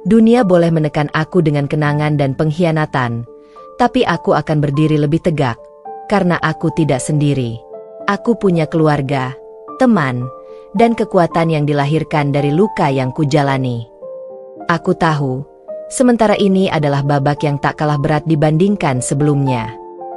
Dunia boleh menekan aku dengan kenangan dan pengkhianatan, tapi aku akan berdiri lebih tegak, karena aku tidak sendiri. Aku punya keluarga, teman, dan kekuatan yang dilahirkan dari luka yang kujalani. Aku tahu, sementara ini adalah babak yang tak kalah berat dibandingkan sebelumnya.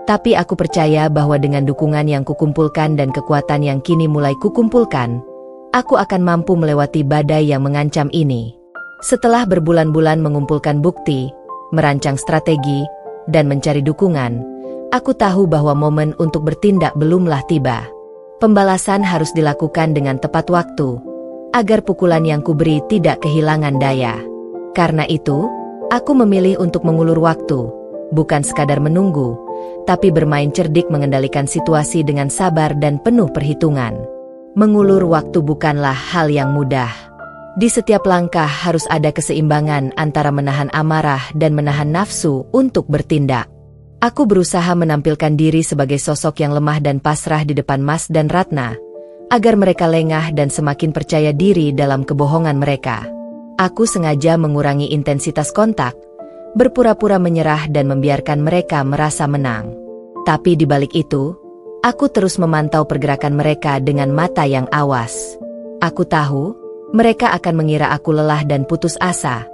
Tapi aku percaya bahwa dengan dukungan yang kukumpulkan dan kekuatan yang kini mulai kukumpulkan, aku akan mampu melewati badai yang mengancam ini. Setelah berbulan-bulan mengumpulkan bukti, merancang strategi, dan mencari dukungan, aku tahu bahwa momen untuk bertindak belumlah tiba. Pembalasan harus dilakukan dengan tepat waktu, agar pukulan yang kuberi tidak kehilangan daya. Karena itu, aku memilih untuk mengulur waktu, bukan sekadar menunggu, tapi bermain cerdik mengendalikan situasi dengan sabar dan penuh perhitungan. Mengulur waktu bukanlah hal yang mudah. Di setiap langkah harus ada keseimbangan antara menahan amarah dan menahan nafsu untuk bertindak. Aku berusaha menampilkan diri sebagai sosok yang lemah dan pasrah di depan Mas dan Ratna, agar mereka lengah dan semakin percaya diri dalam kebohongan mereka. Aku sengaja mengurangi intensitas kontak, berpura-pura menyerah dan membiarkan mereka merasa menang. Tapi di balik itu, aku terus memantau pergerakan mereka dengan mata yang awas. Aku tahu, mereka akan mengira aku lelah dan putus asa,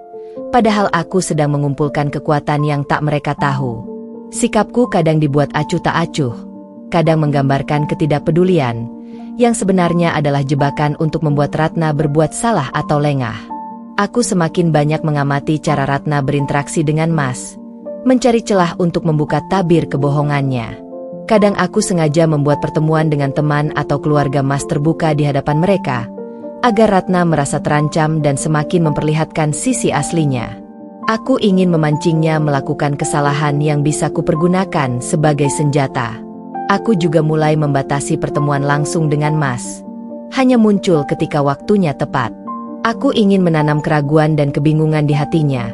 padahal aku sedang mengumpulkan kekuatan yang tak mereka tahu. Sikapku kadang dibuat acuh tak acuh, kadang menggambarkan ketidakpedulian, yang sebenarnya adalah jebakan untuk membuat Ratna berbuat salah atau lengah. Aku semakin banyak mengamati cara Ratna berinteraksi dengan Mas, mencari celah untuk membuka tabir kebohongannya. Kadang aku sengaja membuat pertemuan dengan teman atau keluarga Mas terbuka di hadapan mereka, agar Ratna merasa terancam dan semakin memperlihatkan sisi aslinya. Aku ingin memancingnya melakukan kesalahan yang bisa kupergunakan sebagai senjata. Aku juga mulai membatasi pertemuan langsung dengan Mas, hanya muncul ketika waktunya tepat. Aku ingin menanam keraguan dan kebingungan di hatinya.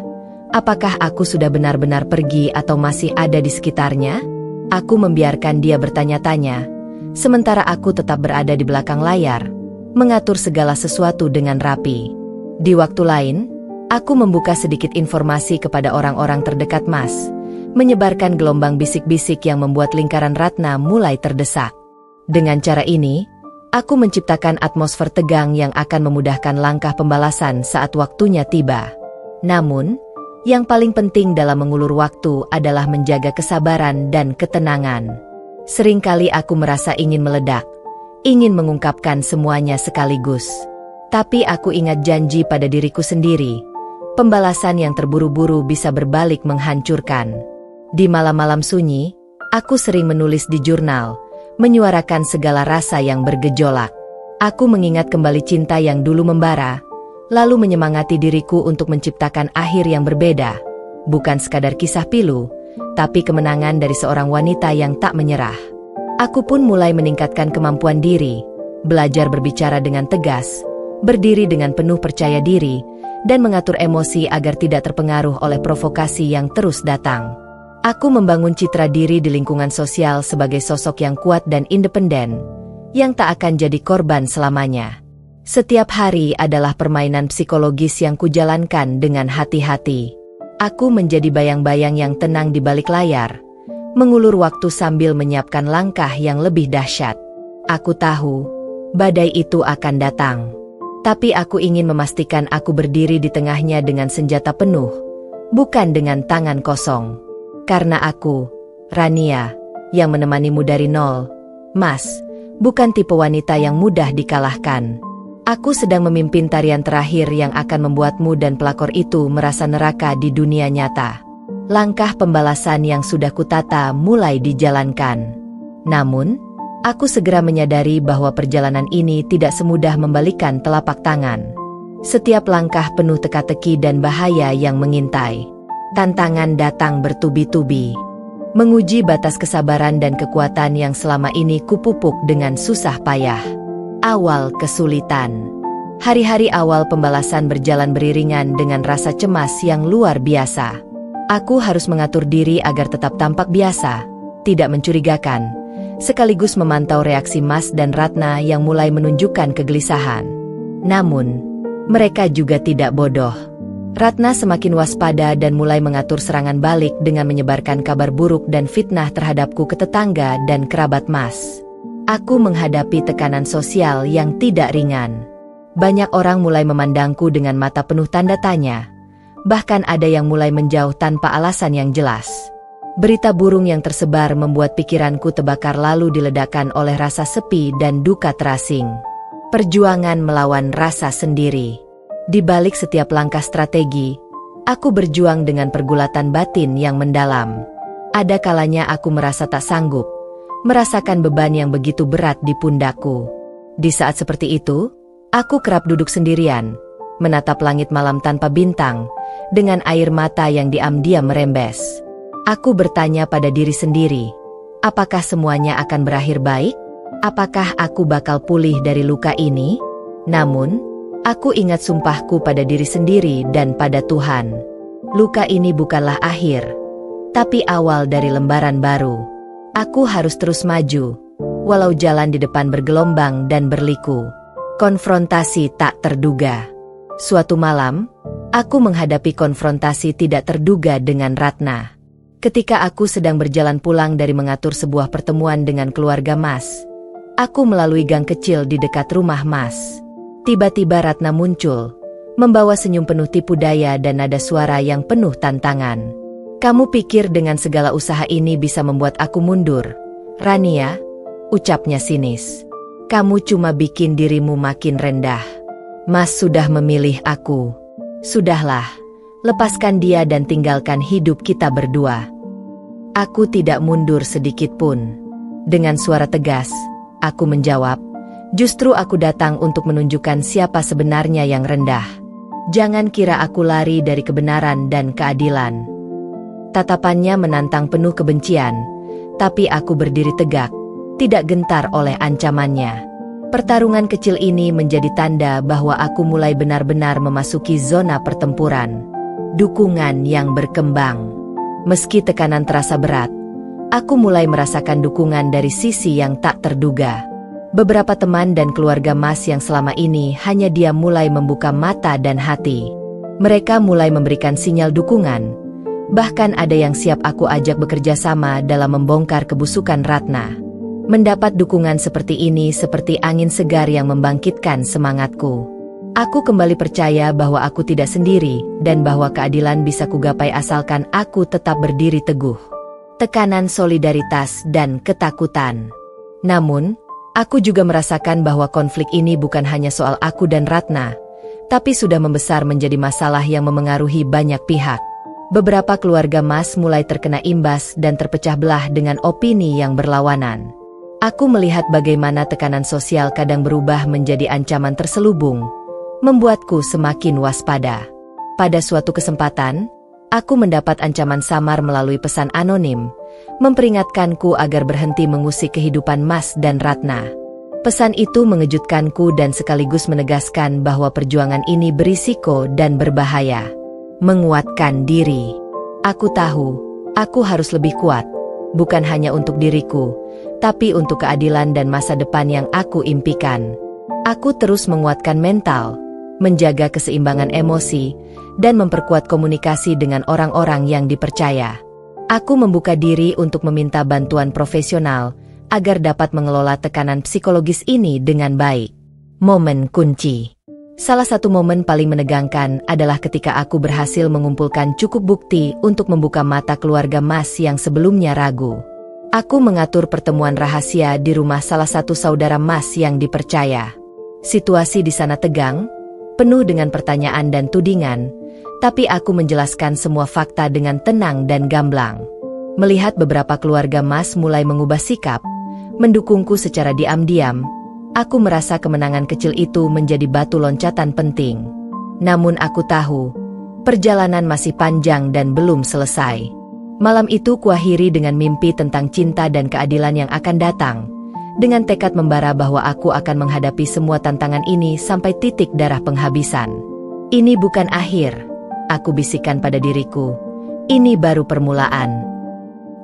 Apakah aku sudah benar-benar pergi atau masih ada di sekitarnya? Aku membiarkan dia bertanya-tanya, sementara aku tetap berada di belakang layar, mengatur segala sesuatu dengan rapi. Di waktu lain, aku membuka sedikit informasi kepada orang-orang terdekat Mas, menyebarkan gelombang bisik-bisik yang membuat lingkaran Ratna mulai terdesak. Dengan cara ini, aku menciptakan atmosfer tegang yang akan memudahkan langkah pembalasan saat waktunya tiba. Namun, yang paling penting dalam mengulur waktu adalah menjaga kesabaran dan ketenangan. Seringkali aku merasa ingin meledak, ingin mengungkapkan semuanya sekaligus. Tapi aku ingat janji pada diriku sendiri. Pembalasan yang terburu-buru bisa berbalik menghancurkan. Di malam-malam sunyi, aku sering menulis di jurnal, menyuarakan segala rasa yang bergejolak. Aku mengingat kembali cinta yang dulu membara, lalu menyemangati diriku untuk menciptakan akhir yang berbeda. Bukan sekadar kisah pilu, tapi kemenangan dari seorang wanita yang tak menyerah. Aku pun mulai meningkatkan kemampuan diri, belajar berbicara dengan tegas, berdiri dengan penuh percaya diri, dan mengatur emosi agar tidak terpengaruh oleh provokasi yang terus datang. Aku membangun citra diri di lingkungan sosial sebagai sosok yang kuat dan independen, yang tak akan jadi korban selamanya. Setiap hari adalah permainan psikologis yang kujalankan dengan hati-hati. Aku menjadi bayang-bayang yang tenang di balik layar, mengulur waktu sambil menyiapkan langkah yang lebih dahsyat. Aku tahu, badai itu akan datang. Tapi aku ingin memastikan aku berdiri di tengahnya dengan senjata penuh, bukan dengan tangan kosong. Karena aku, Rania, yang menemanimu dari nol, Mas, bukan tipe wanita yang mudah dikalahkan. Aku sedang memimpin tarian terakhir yang akan membuatmu dan pelakor itu merasa neraka di dunia nyata. Langkah pembalasan yang sudah kutata mulai dijalankan. Namun, aku segera menyadari bahwa perjalanan ini tidak semudah membalikan telapak tangan. Setiap langkah penuh teka-teki dan bahaya yang mengintai. Tantangan datang bertubi-tubi, menguji batas kesabaran dan kekuatan yang selama ini kupupuk dengan susah payah. Awal kesulitan. Hari-hari awal pembalasan berjalan beriringan dengan rasa cemas yang luar biasa. Aku harus mengatur diri agar tetap tampak biasa, tidak mencurigakan, sekaligus memantau reaksi Mas dan Ratna yang mulai menunjukkan kegelisahan. Namun, mereka juga tidak bodoh. Ratna semakin waspada dan mulai mengatur serangan balik dengan menyebarkan kabar buruk dan fitnah terhadapku ke tetangga dan kerabat Mas. Aku menghadapi tekanan sosial yang tidak ringan. Banyak orang mulai memandangku dengan mata penuh tanda tanya. Bahkan ada yang mulai menjauh tanpa alasan yang jelas. Berita burung yang tersebar membuat pikiranku terbakar lalu diledakkan oleh rasa sepi dan duka terasing. Perjuangan melawan rasa sendiri. Di balik setiap langkah strategi, aku berjuang dengan pergulatan batin yang mendalam. Ada kalanya aku merasa tak sanggup, merasakan beban yang begitu berat di pundakku. Di saat seperti itu, aku kerap duduk sendirian, menatap langit malam tanpa bintang, dengan air mata yang diam-diam merembes. Aku bertanya pada diri sendiri, apakah semuanya akan berakhir baik? Apakah aku bakal pulih dari luka ini? Namun, aku ingat sumpahku pada diri sendiri dan pada Tuhan. Luka ini bukanlah akhir, tapi awal dari lembaran baru. Aku harus terus maju, walau jalan di depan bergelombang dan berliku. Konfrontasi tak terduga. Suatu malam, aku menghadapi konfrontasi tidak terduga dengan Ratna. Ketika aku sedang berjalan pulang dari mengatur sebuah pertemuan dengan keluarga Mas, aku melalui gang kecil di dekat rumah Mas. Tiba-tiba Ratna muncul, membawa senyum penuh tipu daya dan nada suara yang penuh tantangan. Kamu pikir dengan segala usaha ini bisa membuat aku mundur, Rania? Ucapnya sinis. Kamu cuma bikin dirimu makin rendah. Mas sudah memilih aku. Sudahlah, lepaskan dia dan tinggalkan hidup kita berdua. Aku tidak mundur sedikit pun. Dengan suara tegas, aku menjawab, justru aku datang untuk menunjukkan siapa sebenarnya yang rendah. Jangan kira aku lari dari kebenaran dan keadilan. Tatapannya menantang penuh kebencian, tapi aku berdiri tegak, tidak gentar oleh ancamannya. Pertarungan kecil ini menjadi tanda bahwa aku mulai benar-benar memasuki zona pertempuran. Dukungan yang berkembang. Meski tekanan terasa berat, aku mulai merasakan dukungan dari sisi yang tak terduga. Beberapa teman dan keluarga Mas yang selama ini hanya diam mulai membuka mata dan hati. Mereka mulai memberikan sinyal dukungan. Bahkan ada yang siap aku ajak bekerja sama dalam membongkar kebusukan Ratna. Mendapat dukungan seperti ini seperti angin segar yang membangkitkan semangatku. Aku kembali percaya bahwa aku tidak sendiri dan bahwa keadilan bisa kugapai asalkan aku tetap berdiri teguh. Tekanan solidaritas dan ketakutan. Namun, aku juga merasakan bahwa konflik ini bukan hanya soal aku dan Ratna, tapi sudah membesar menjadi masalah yang memengaruhi banyak pihak. Beberapa keluarga Mas mulai terkena imbas dan terpecah belah dengan opini yang berlawanan. Aku melihat bagaimana tekanan sosial kadang berubah menjadi ancaman terselubung, membuatku semakin waspada. Pada suatu kesempatan, aku mendapat ancaman samar melalui pesan anonim, memperingatkanku agar berhenti mengusik kehidupan Mas dan Ratna. Pesan itu mengejutkanku dan sekaligus menegaskan bahwa perjuangan ini berisiko dan berbahaya. Menguatkan diri. Aku tahu, aku harus lebih kuat, bukan hanya untuk diriku, tapi untuk keadilan dan masa depan yang aku impikan. Aku terus menguatkan mental, menjaga keseimbangan emosi, dan memperkuat komunikasi dengan orang-orang yang dipercaya. Aku membuka diri untuk meminta bantuan profesional, agar dapat mengelola tekanan psikologis ini dengan baik. Momen kunci. Salah satu momen paling menegangkan adalah ketika aku berhasil mengumpulkan cukup bukti untuk membuka mata keluarga Mas yang sebelumnya ragu. Aku mengatur pertemuan rahasia di rumah salah satu saudara Mas yang dipercaya. Situasi di sana tegang, penuh dengan pertanyaan dan tudingan, tapi aku menjelaskan semua fakta dengan tenang dan gamblang. Melihat beberapa keluarga Mas mulai mengubah sikap, mendukungku secara diam-diam, aku merasa kemenangan kecil itu menjadi batu loncatan penting. Namun aku tahu, perjalanan masih panjang dan belum selesai. Malam itu kuakhiri dengan mimpi tentang cinta dan keadilan yang akan datang, dengan tekad membara bahwa aku akan menghadapi semua tantangan ini sampai titik darah penghabisan. Ini bukan akhir, aku bisikkan pada diriku. Ini baru permulaan.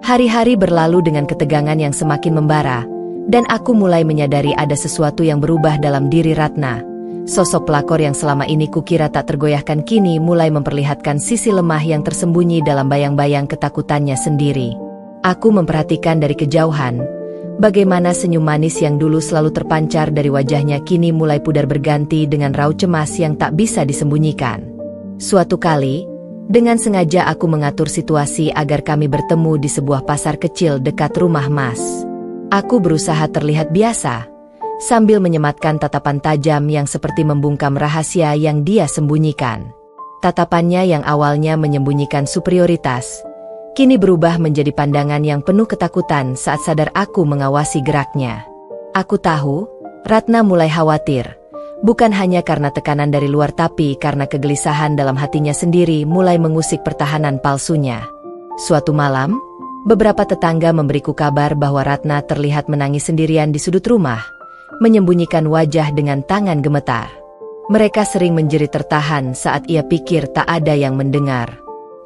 Hari-hari berlalu dengan ketegangan yang semakin membara, dan aku mulai menyadari ada sesuatu yang berubah dalam diri Ratna. Sosok pelakor yang selama ini kukira tak tergoyahkan kini mulai memperlihatkan sisi lemah yang tersembunyi dalam bayang-bayang ketakutannya sendiri. Aku memperhatikan dari kejauhan, bagaimana senyum manis yang dulu selalu terpancar dari wajahnya kini mulai pudar berganti dengan raut cemas yang tak bisa disembunyikan. Suatu kali, dengan sengaja aku mengatur situasi agar kami bertemu di sebuah pasar kecil dekat rumah Mas. Aku berusaha terlihat biasa, sambil menyematkan tatapan tajam yang seperti membungkam rahasia yang dia sembunyikan. Tatapannya yang awalnya menyembunyikan superioritas, kini berubah menjadi pandangan yang penuh ketakutan saat sadar aku mengawasi geraknya. Aku tahu, Ratna mulai khawatir, bukan hanya karena tekanan dari luar tapi karena kegelisahan dalam hatinya sendiri mulai mengusik pertahanan palsunya. Suatu malam, beberapa tetangga memberiku kabar bahwa Ratna terlihat menangis sendirian di sudut rumah, menyembunyikan wajah dengan tangan gemetar. Mereka sering menjerit tertahan saat ia pikir tak ada yang mendengar.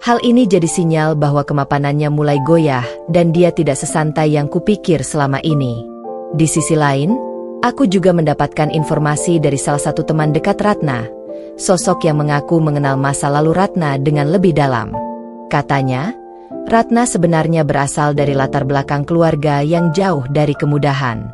Hal ini jadi sinyal bahwa kemapanannya mulai goyah dan dia tidak sesantai yang kupikir selama ini. Di sisi lain, aku juga mendapatkan informasi dari salah satu teman dekat Ratna, sosok yang mengaku mengenal masa lalu Ratna dengan lebih dalam. Katanya, Ratna sebenarnya berasal dari latar belakang keluarga yang jauh dari kemudahan.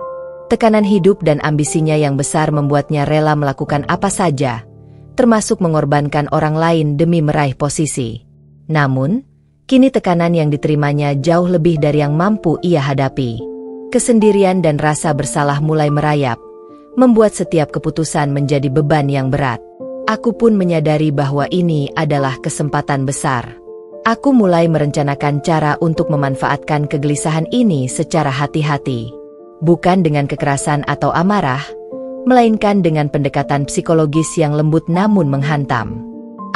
Tekanan hidup dan ambisinya yang besar membuatnya rela melakukan apa saja, termasuk mengorbankan orang lain demi meraih posisi. Namun, kini tekanan yang diterimanya jauh lebih dari yang mampu ia hadapi. Kesendirian dan rasa bersalah mulai merayap, membuat setiap keputusan menjadi beban yang berat. Aku pun menyadari bahwa ini adalah kesempatan besar. Aku mulai merencanakan cara untuk memanfaatkan kegelisahan ini secara hati-hati. Bukan dengan kekerasan atau amarah, melainkan dengan pendekatan psikologis yang lembut namun menghantam.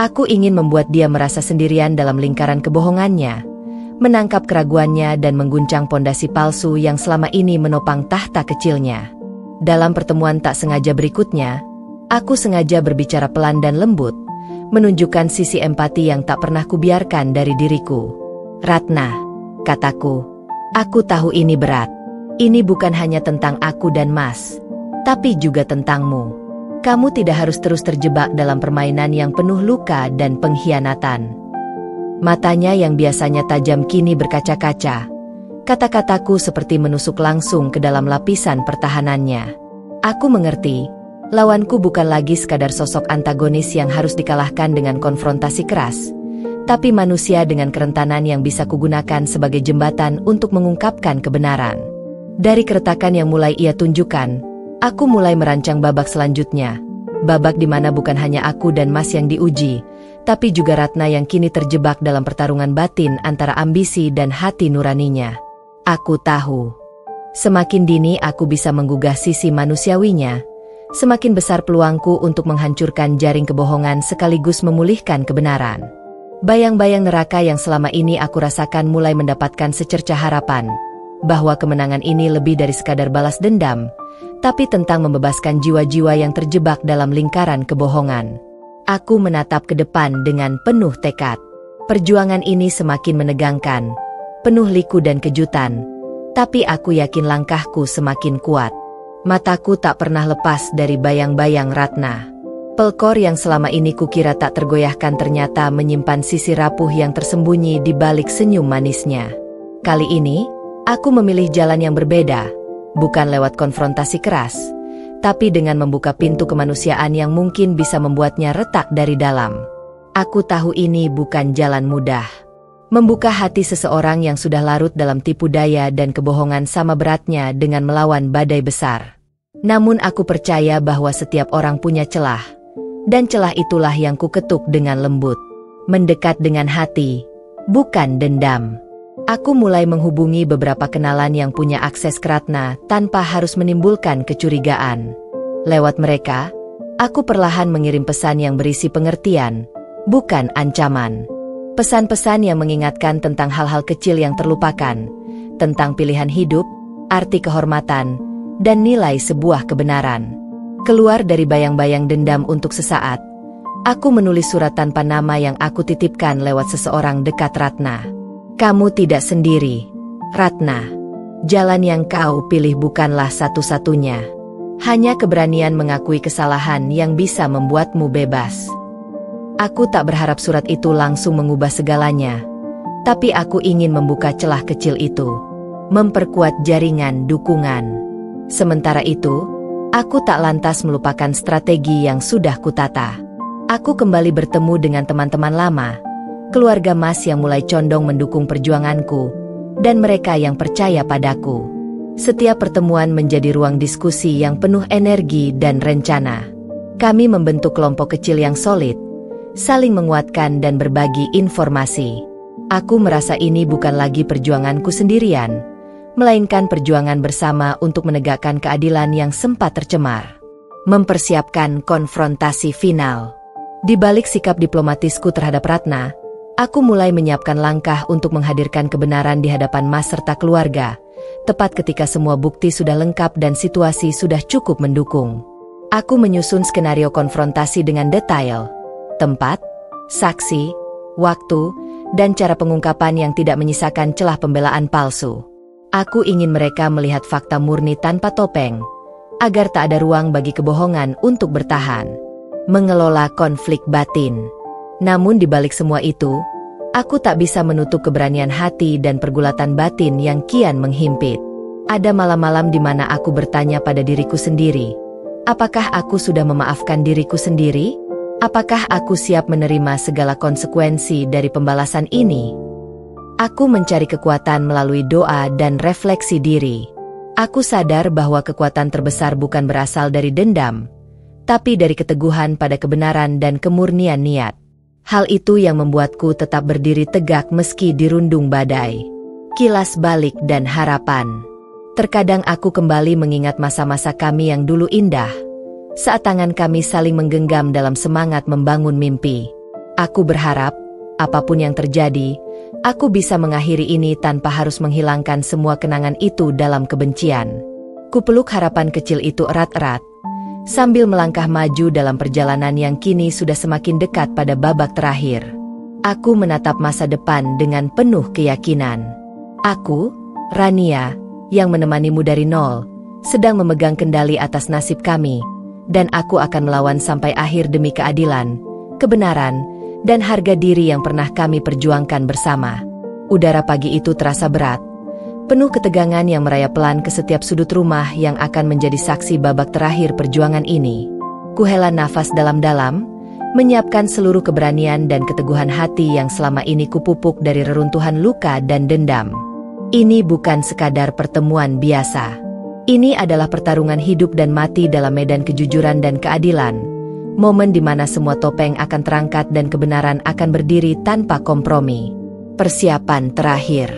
Aku ingin membuat dia merasa sendirian dalam lingkaran kebohongannya, menangkap keraguannya dan mengguncang pondasi palsu yang selama ini menopang tahta kecilnya. Dalam pertemuan tak sengaja berikutnya, aku sengaja berbicara pelan dan lembut, menunjukkan sisi empati yang tak pernah kubiarkan dari diriku. Ratna, kataku, aku tahu ini berat. Ini bukan hanya tentang aku dan Mas, tapi juga tentangmu. Kamu tidak harus terus terjebak dalam permainan yang penuh luka dan pengkhianatan. Matanya yang biasanya tajam kini berkaca-kaca. Kata-kataku seperti menusuk langsung ke dalam lapisan pertahanannya. Aku mengerti, lawanku bukan lagi sekadar sosok antagonis yang harus dikalahkan dengan konfrontasi keras, tapi manusia dengan kerentanan yang bisa kugunakan sebagai jembatan untuk mengungkapkan kebenaran. Dari keretakan yang mulai ia tunjukkan, aku mulai merancang babak selanjutnya. Babak di mana bukan hanya aku dan Mas yang diuji, tapi juga Ratna yang kini terjebak dalam pertarungan batin antara ambisi dan hati nuraninya. Aku tahu, semakin dini aku bisa menggugah sisi manusiawinya, semakin besar peluangku untuk menghancurkan jaring kebohongan sekaligus memulihkan kebenaran. Bayang-bayang neraka yang selama ini aku rasakan mulai mendapatkan secercah harapan, bahwa kemenangan ini lebih dari sekadar balas dendam, tapi tentang membebaskan jiwa-jiwa yang terjebak dalam lingkaran kebohongan. Aku menatap ke depan dengan penuh tekad. Perjuangan ini semakin menegangkan, penuh liku dan kejutan, tapi aku yakin langkahku semakin kuat. Mataku tak pernah lepas dari bayang-bayang Ratna. Pelkor yang selama ini kukira tak tergoyahkan ternyata menyimpan sisi rapuh yang tersembunyi di balik senyum manisnya. Kali ini, aku memilih jalan yang berbeda, bukan lewat konfrontasi keras, tapi dengan membuka pintu kemanusiaan yang mungkin bisa membuatnya retak dari dalam. Aku tahu ini bukan jalan mudah. Membuka hati seseorang yang sudah larut dalam tipu daya dan kebohongan sama beratnya dengan melawan badai besar. Namun aku percaya bahwa setiap orang punya celah, dan celah itulah yang kuketuk dengan lembut. Mendekat dengan hati, bukan dendam. Aku mulai menghubungi beberapa kenalan yang punya akses ke Ratna tanpa harus menimbulkan kecurigaan. Lewat mereka, aku perlahan mengirim pesan yang berisi pengertian, bukan ancaman. Pesan-pesan yang mengingatkan tentang hal-hal kecil yang terlupakan, tentang pilihan hidup, arti kehormatan, dan nilai sebuah kebenaran. Keluar dari bayang-bayang dendam untuk sesaat, aku menulis surat tanpa nama yang aku titipkan lewat seseorang dekat Ratna. Kamu tidak sendiri, Ratna. Jalan yang kau pilih bukanlah satu-satunya. Hanya keberanian mengakui kesalahan yang bisa membuatmu bebas. Aku tak berharap surat itu langsung mengubah segalanya, tapi aku ingin membuka celah kecil itu, memperkuat jaringan dukungan. Sementara itu, aku tak lantas melupakan strategi yang sudah kutata. Aku kembali bertemu dengan teman-teman lama, keluarga Mas yang mulai condong mendukung perjuanganku, dan mereka yang percaya padaku. Setiap pertemuan menjadi ruang diskusi yang penuh energi dan rencana. Kami membentuk kelompok kecil yang solid, saling menguatkan dan berbagi informasi. Aku merasa ini bukan lagi perjuanganku sendirian, melainkan perjuangan bersama untuk menegakkan keadilan yang sempat tercemar. Mempersiapkan konfrontasi final. Di balik sikap diplomatisku terhadap Ratna, aku mulai menyiapkan langkah untuk menghadirkan kebenaran di hadapan Mas serta keluarga, tepat ketika semua bukti sudah lengkap dan situasi sudah cukup mendukung. Aku menyusun skenario konfrontasi dengan detail, tempat, saksi, waktu, dan cara pengungkapan yang tidak menyisakan celah pembelaan palsu. Aku ingin mereka melihat fakta murni tanpa topeng, agar tak ada ruang bagi kebohongan untuk bertahan. Mengelola konflik batin. Namun di balik semua itu, aku tak bisa menutup keberanian hati dan pergulatan batin yang kian menghimpit. Ada malam-malam di mana aku bertanya pada diriku sendiri, apakah aku sudah memaafkan diriku sendiri? Apakah aku siap menerima segala konsekuensi dari pembalasan ini? Aku mencari kekuatan melalui doa dan refleksi diri. Aku sadar bahwa kekuatan terbesar bukan berasal dari dendam, tapi dari keteguhan pada kebenaran dan kemurnian niat. Hal itu yang membuatku tetap berdiri tegak meski dirundung badai. Kilas balik dan harapan. Terkadang aku kembali mengingat masa-masa kami yang dulu indah, saat tangan kami saling menggenggam dalam semangat membangun mimpi. Aku berharap, apapun yang terjadi, aku bisa mengakhiri ini tanpa harus menghilangkan semua kenangan itu dalam kebencian. Kupeluk harapan kecil itu erat-erat, sambil melangkah maju dalam perjalanan yang kini sudah semakin dekat pada babak terakhir. Aku menatap masa depan dengan penuh keyakinan. Aku, Rania, yang menemanimu dari nol, sedang memegang kendali atas nasib kami, dan aku akan melawan sampai akhir demi keadilan, kebenaran, dan harga diri yang pernah kami perjuangkan bersama. Udara pagi itu terasa berat, penuh ketegangan yang merayap pelan ke setiap sudut rumah yang akan menjadi saksi babak terakhir perjuangan ini. Kuhela nafas dalam-dalam, menyiapkan seluruh keberanian dan keteguhan hati yang selama ini kupupuk dari reruntuhan luka dan dendam. Ini bukan sekadar pertemuan biasa. Ini adalah pertarungan hidup dan mati dalam medan kejujuran dan keadilan. Momen di mana semua topeng akan terangkat dan kebenaran akan berdiri tanpa kompromi. Persiapan terakhir.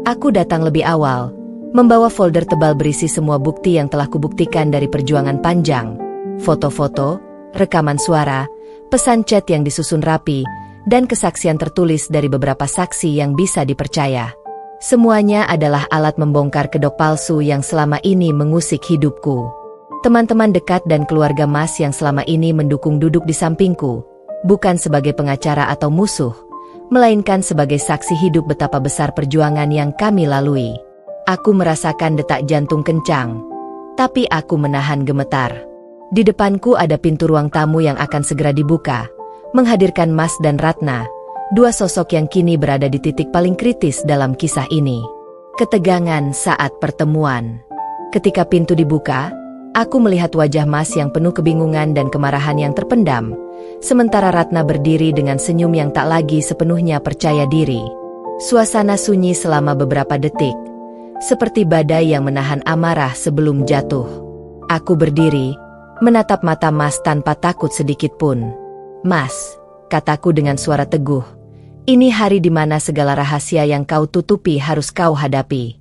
Aku datang lebih awal, membawa folder tebal berisi semua bukti yang telah kubuktikan dari perjuangan panjang. Foto-foto, rekaman suara, pesan chat yang disusun rapi, dan kesaksian tertulis dari beberapa saksi yang bisa dipercaya. Semuanya adalah alat membongkar kedok palsu yang selama ini mengusik hidupku. Teman-teman dekat dan keluarga Mas yang selama ini mendukung duduk di sampingku, bukan sebagai pengacara atau musuh, melainkan sebagai saksi hidup betapa besar perjuangan yang kami lalui. Aku merasakan detak jantung kencang, tapi aku menahan gemetar. Di depanku ada pintu ruang tamu yang akan segera dibuka, menghadirkan Mas dan Ratna, dua sosok yang kini berada di titik paling kritis dalam kisah ini. Ketegangan saat pertemuan. Ketika pintu dibuka, aku melihat wajah Mas yang penuh kebingungan dan kemarahan yang terpendam, sementara Ratna berdiri dengan senyum yang tak lagi sepenuhnya percaya diri. Suasana sunyi selama beberapa detik, seperti badai yang menahan amarah sebelum jatuh. Aku berdiri, menatap mata Mas tanpa takut sedikit pun. Mas, kataku dengan suara teguh, ini hari di mana segala rahasia yang kau tutupi harus kau hadapi.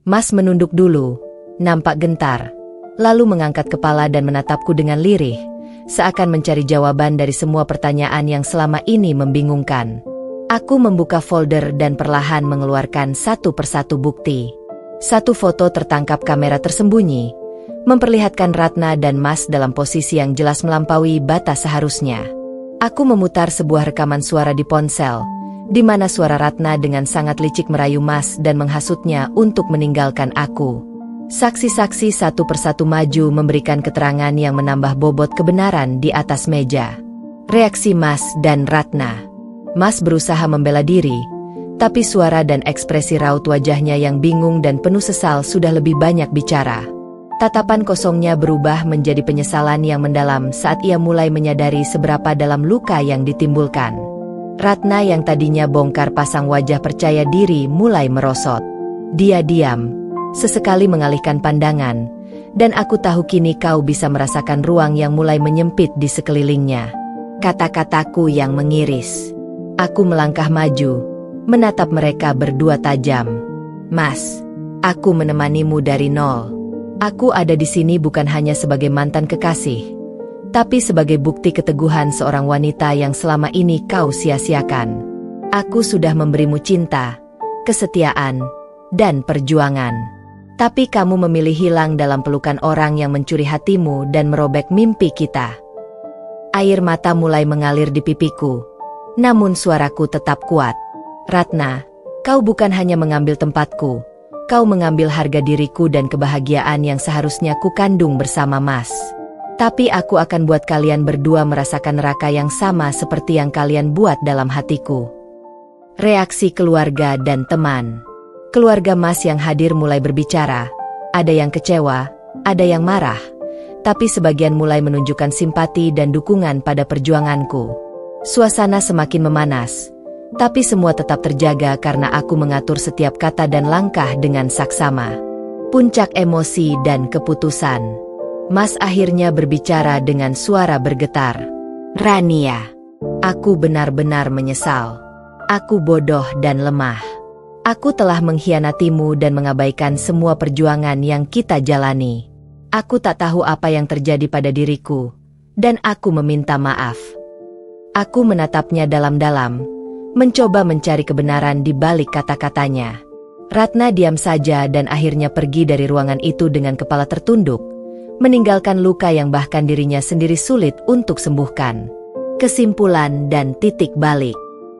Mas menunduk dulu, nampak gentar, lalu mengangkat kepala dan menatapku dengan lirih, seakan mencari jawaban dari semua pertanyaan yang selama ini membingungkan. Aku membuka folder dan perlahan mengeluarkan satu persatu bukti. Satu foto tertangkap kamera tersembunyi, memperlihatkan Ratna dan Mas dalam posisi yang jelas melampaui batas seharusnya. Aku memutar sebuah rekaman suara di ponsel, di mana suara Ratna dengan sangat licik merayu Mas dan menghasutnya untuk meninggalkan aku. Saksi-saksi satu persatu maju memberikan keterangan yang menambah bobot kebenaran di atas meja. Reaksi Mas dan Ratna. Mas berusaha membela diri, tapi suara dan ekspresi raut wajahnya yang bingung dan penuh sesal sudah lebih banyak bicara. Tatapan kosongnya berubah menjadi penyesalan yang mendalam saat ia mulai menyadari seberapa dalam luka yang ditimbulkan. Ratna yang tadinya bongkar pasang wajah percaya diri mulai merosot. Dia diam, sesekali mengalihkan pandangan, dan aku tahu kini kau bisa merasakan ruang yang mulai menyempit di sekelilingnya. Kata-kataku yang mengiris. Aku melangkah maju, menatap mereka berdua tajam. Mas, aku menemanimu dari nol. Aku ada di sini bukan hanya sebagai mantan kekasih, tapi sebagai bukti keteguhan seorang wanita yang selama ini kau sia-siakan. Aku sudah memberimu cinta, kesetiaan, dan perjuangan. Tapi kamu memilih hilang dalam pelukan orang yang mencuri hatimu dan merobek mimpi kita. Air mata mulai mengalir di pipiku, namun suaraku tetap kuat. Ratna, kau bukan hanya mengambil tempatku, kau mengambil harga diriku dan kebahagiaan yang seharusnya ku kandung bersama Mas. Tapi aku akan buat kalian berdua merasakan neraka yang sama seperti yang kalian buat dalam hatiku. Reaksi keluarga dan teman. Keluarga Mas yang hadir mulai berbicara. Ada yang kecewa, ada yang marah, tapi sebagian mulai menunjukkan simpati dan dukungan pada perjuanganku. Suasana semakin memanas, tapi semua tetap terjaga karena aku mengatur setiap kata dan langkah dengan saksama. Puncak emosi dan keputusan. Mas akhirnya berbicara dengan suara bergetar. Rania, aku benar-benar menyesal. Aku bodoh dan lemah. Aku telah mengkhianatimu dan mengabaikan semua perjuangan yang kita jalani. Aku tak tahu apa yang terjadi pada diriku, dan aku meminta maaf. Aku menatapnya dalam-dalam, mencoba mencari kebenaran di balik kata-katanya. Ratna diam saja dan akhirnya pergi dari ruangan itu dengan kepala tertunduk, meninggalkan luka yang bahkan dirinya sendiri sulit untuk sembuhkan. Kesimpulan dan titik balik.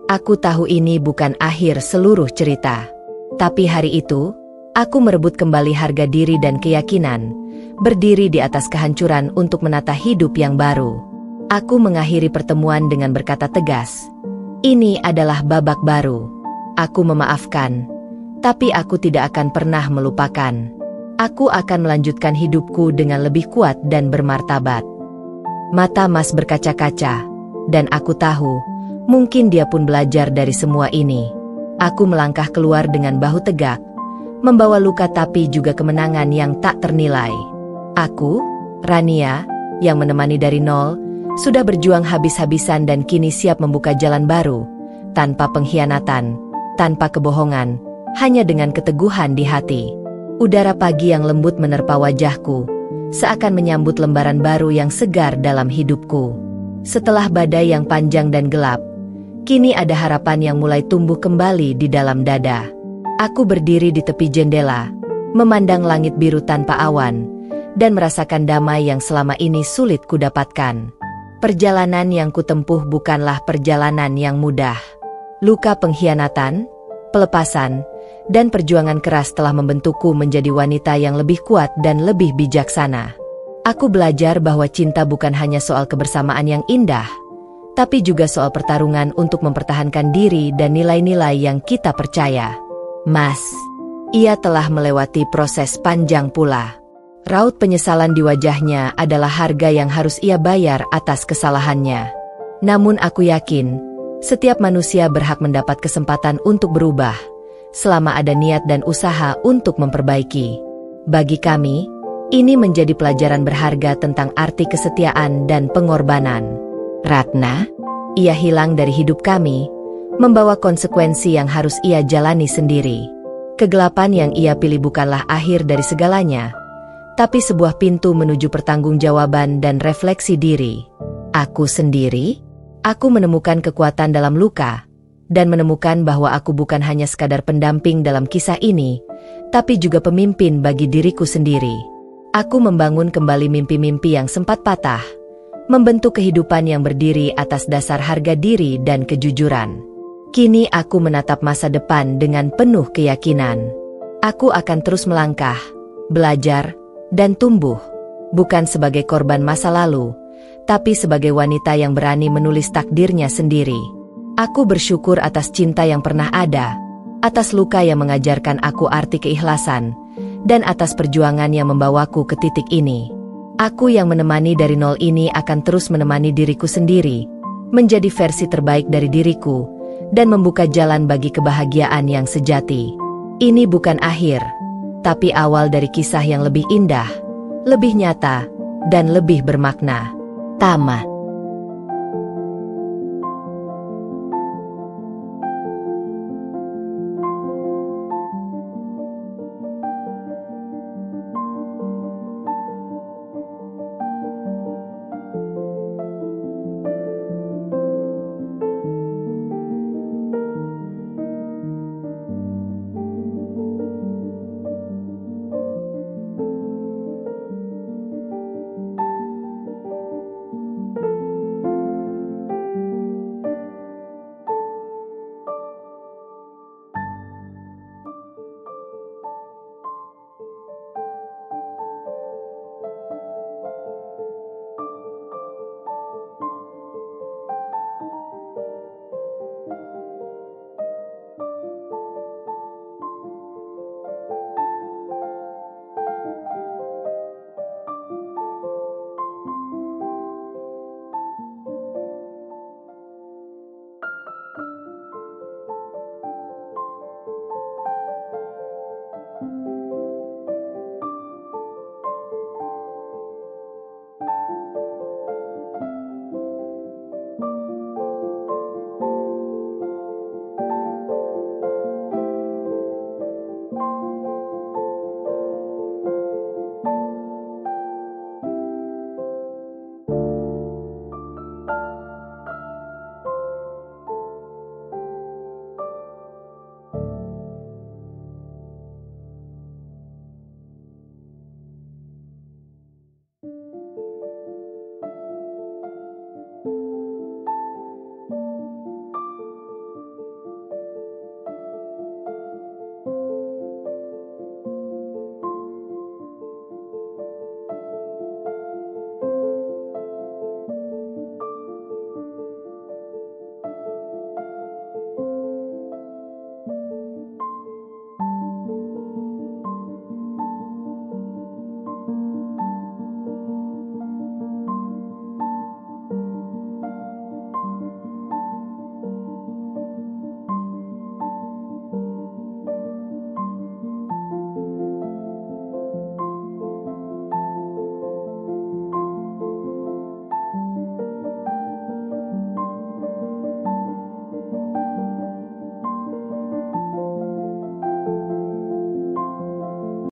Aku tahu ini bukan akhir seluruh cerita. Tapi hari itu, aku merebut kembali harga diri dan keyakinan, berdiri di atas kehancuran untuk menata hidup yang baru. Aku mengakhiri pertemuan dengan berkata tegas, ini adalah babak baru. Aku memaafkan, tapi aku tidak akan pernah melupakan. Aku akan melanjutkan hidupku dengan lebih kuat dan bermartabat. Mata Mas berkaca-kaca, dan aku tahu, mungkin dia pun belajar dari semua ini. Aku melangkah keluar dengan bahu tegak, membawa luka tapi juga kemenangan yang tak ternilai. Aku, Rania, yang menemani dari nol, sudah berjuang habis-habisan dan kini siap membuka jalan baru, tanpa pengkhianatan, tanpa kebohongan, hanya dengan keteguhan di hati. Udara pagi yang lembut menerpa wajahku, seakan menyambut lembaran baru yang segar dalam hidupku. Setelah badai yang panjang dan gelap, kini ada harapan yang mulai tumbuh kembali di dalam dada. Aku berdiri di tepi jendela, memandang langit biru tanpa awan, dan merasakan damai yang selama ini sulit kudapatkan. Perjalanan yang kutempuh bukanlah perjalanan yang mudah. Luka pengkhianatan, pelepasan, dan perjuangan keras telah membentukku menjadi wanita yang lebih kuat dan lebih bijaksana. Aku belajar bahwa cinta bukan hanya soal kebersamaan yang indah, tapi juga soal pertarungan untuk mempertahankan diri dan nilai-nilai yang kita percaya. Mas, ia telah melewati proses panjang pula. Raut penyesalan di wajahnya adalah harga yang harus ia bayar atas kesalahannya. Namun aku yakin, setiap manusia berhak mendapat kesempatan untuk berubah, selama ada niat dan usaha untuk memperbaiki. Bagi kami, Ini menjadi pelajaran berharga tentang arti kesetiaan dan pengorbanan. Ratna, ia hilang dari hidup kami, membawa konsekuensi yang harus ia jalani sendiri. Kegelapan yang ia pilih bukanlah akhir dari segalanya, tapi sebuah pintu menuju pertanggungjawaban dan refleksi diri. Aku sendiri, aku menemukan kekuatan dalam luka, dan menemukan bahwa aku bukan hanya sekadar pendamping dalam kisah ini, tapi juga pemimpin bagi diriku sendiri. Aku membangun kembali mimpi-mimpi yang sempat patah, membentuk kehidupan yang berdiri atas dasar harga diri dan kejujuran. Kini aku menatap masa depan dengan penuh keyakinan. Aku akan terus melangkah, belajar, dan tumbuh, bukan sebagai korban masa lalu, tapi sebagai wanita yang berani menulis takdirnya sendiri. Aku bersyukur atas cinta yang pernah ada, atas luka yang mengajarkan aku arti keikhlasan, dan atas perjuangan yang membawaku ke titik ini. Aku yang menemani dari nol ini akan terus menemani diriku sendiri, menjadi versi terbaik dari diriku, dan membuka jalan bagi kebahagiaan yang sejati. Ini bukan akhir, tapi awal dari kisah yang lebih indah, lebih nyata, dan lebih bermakna. Tamat.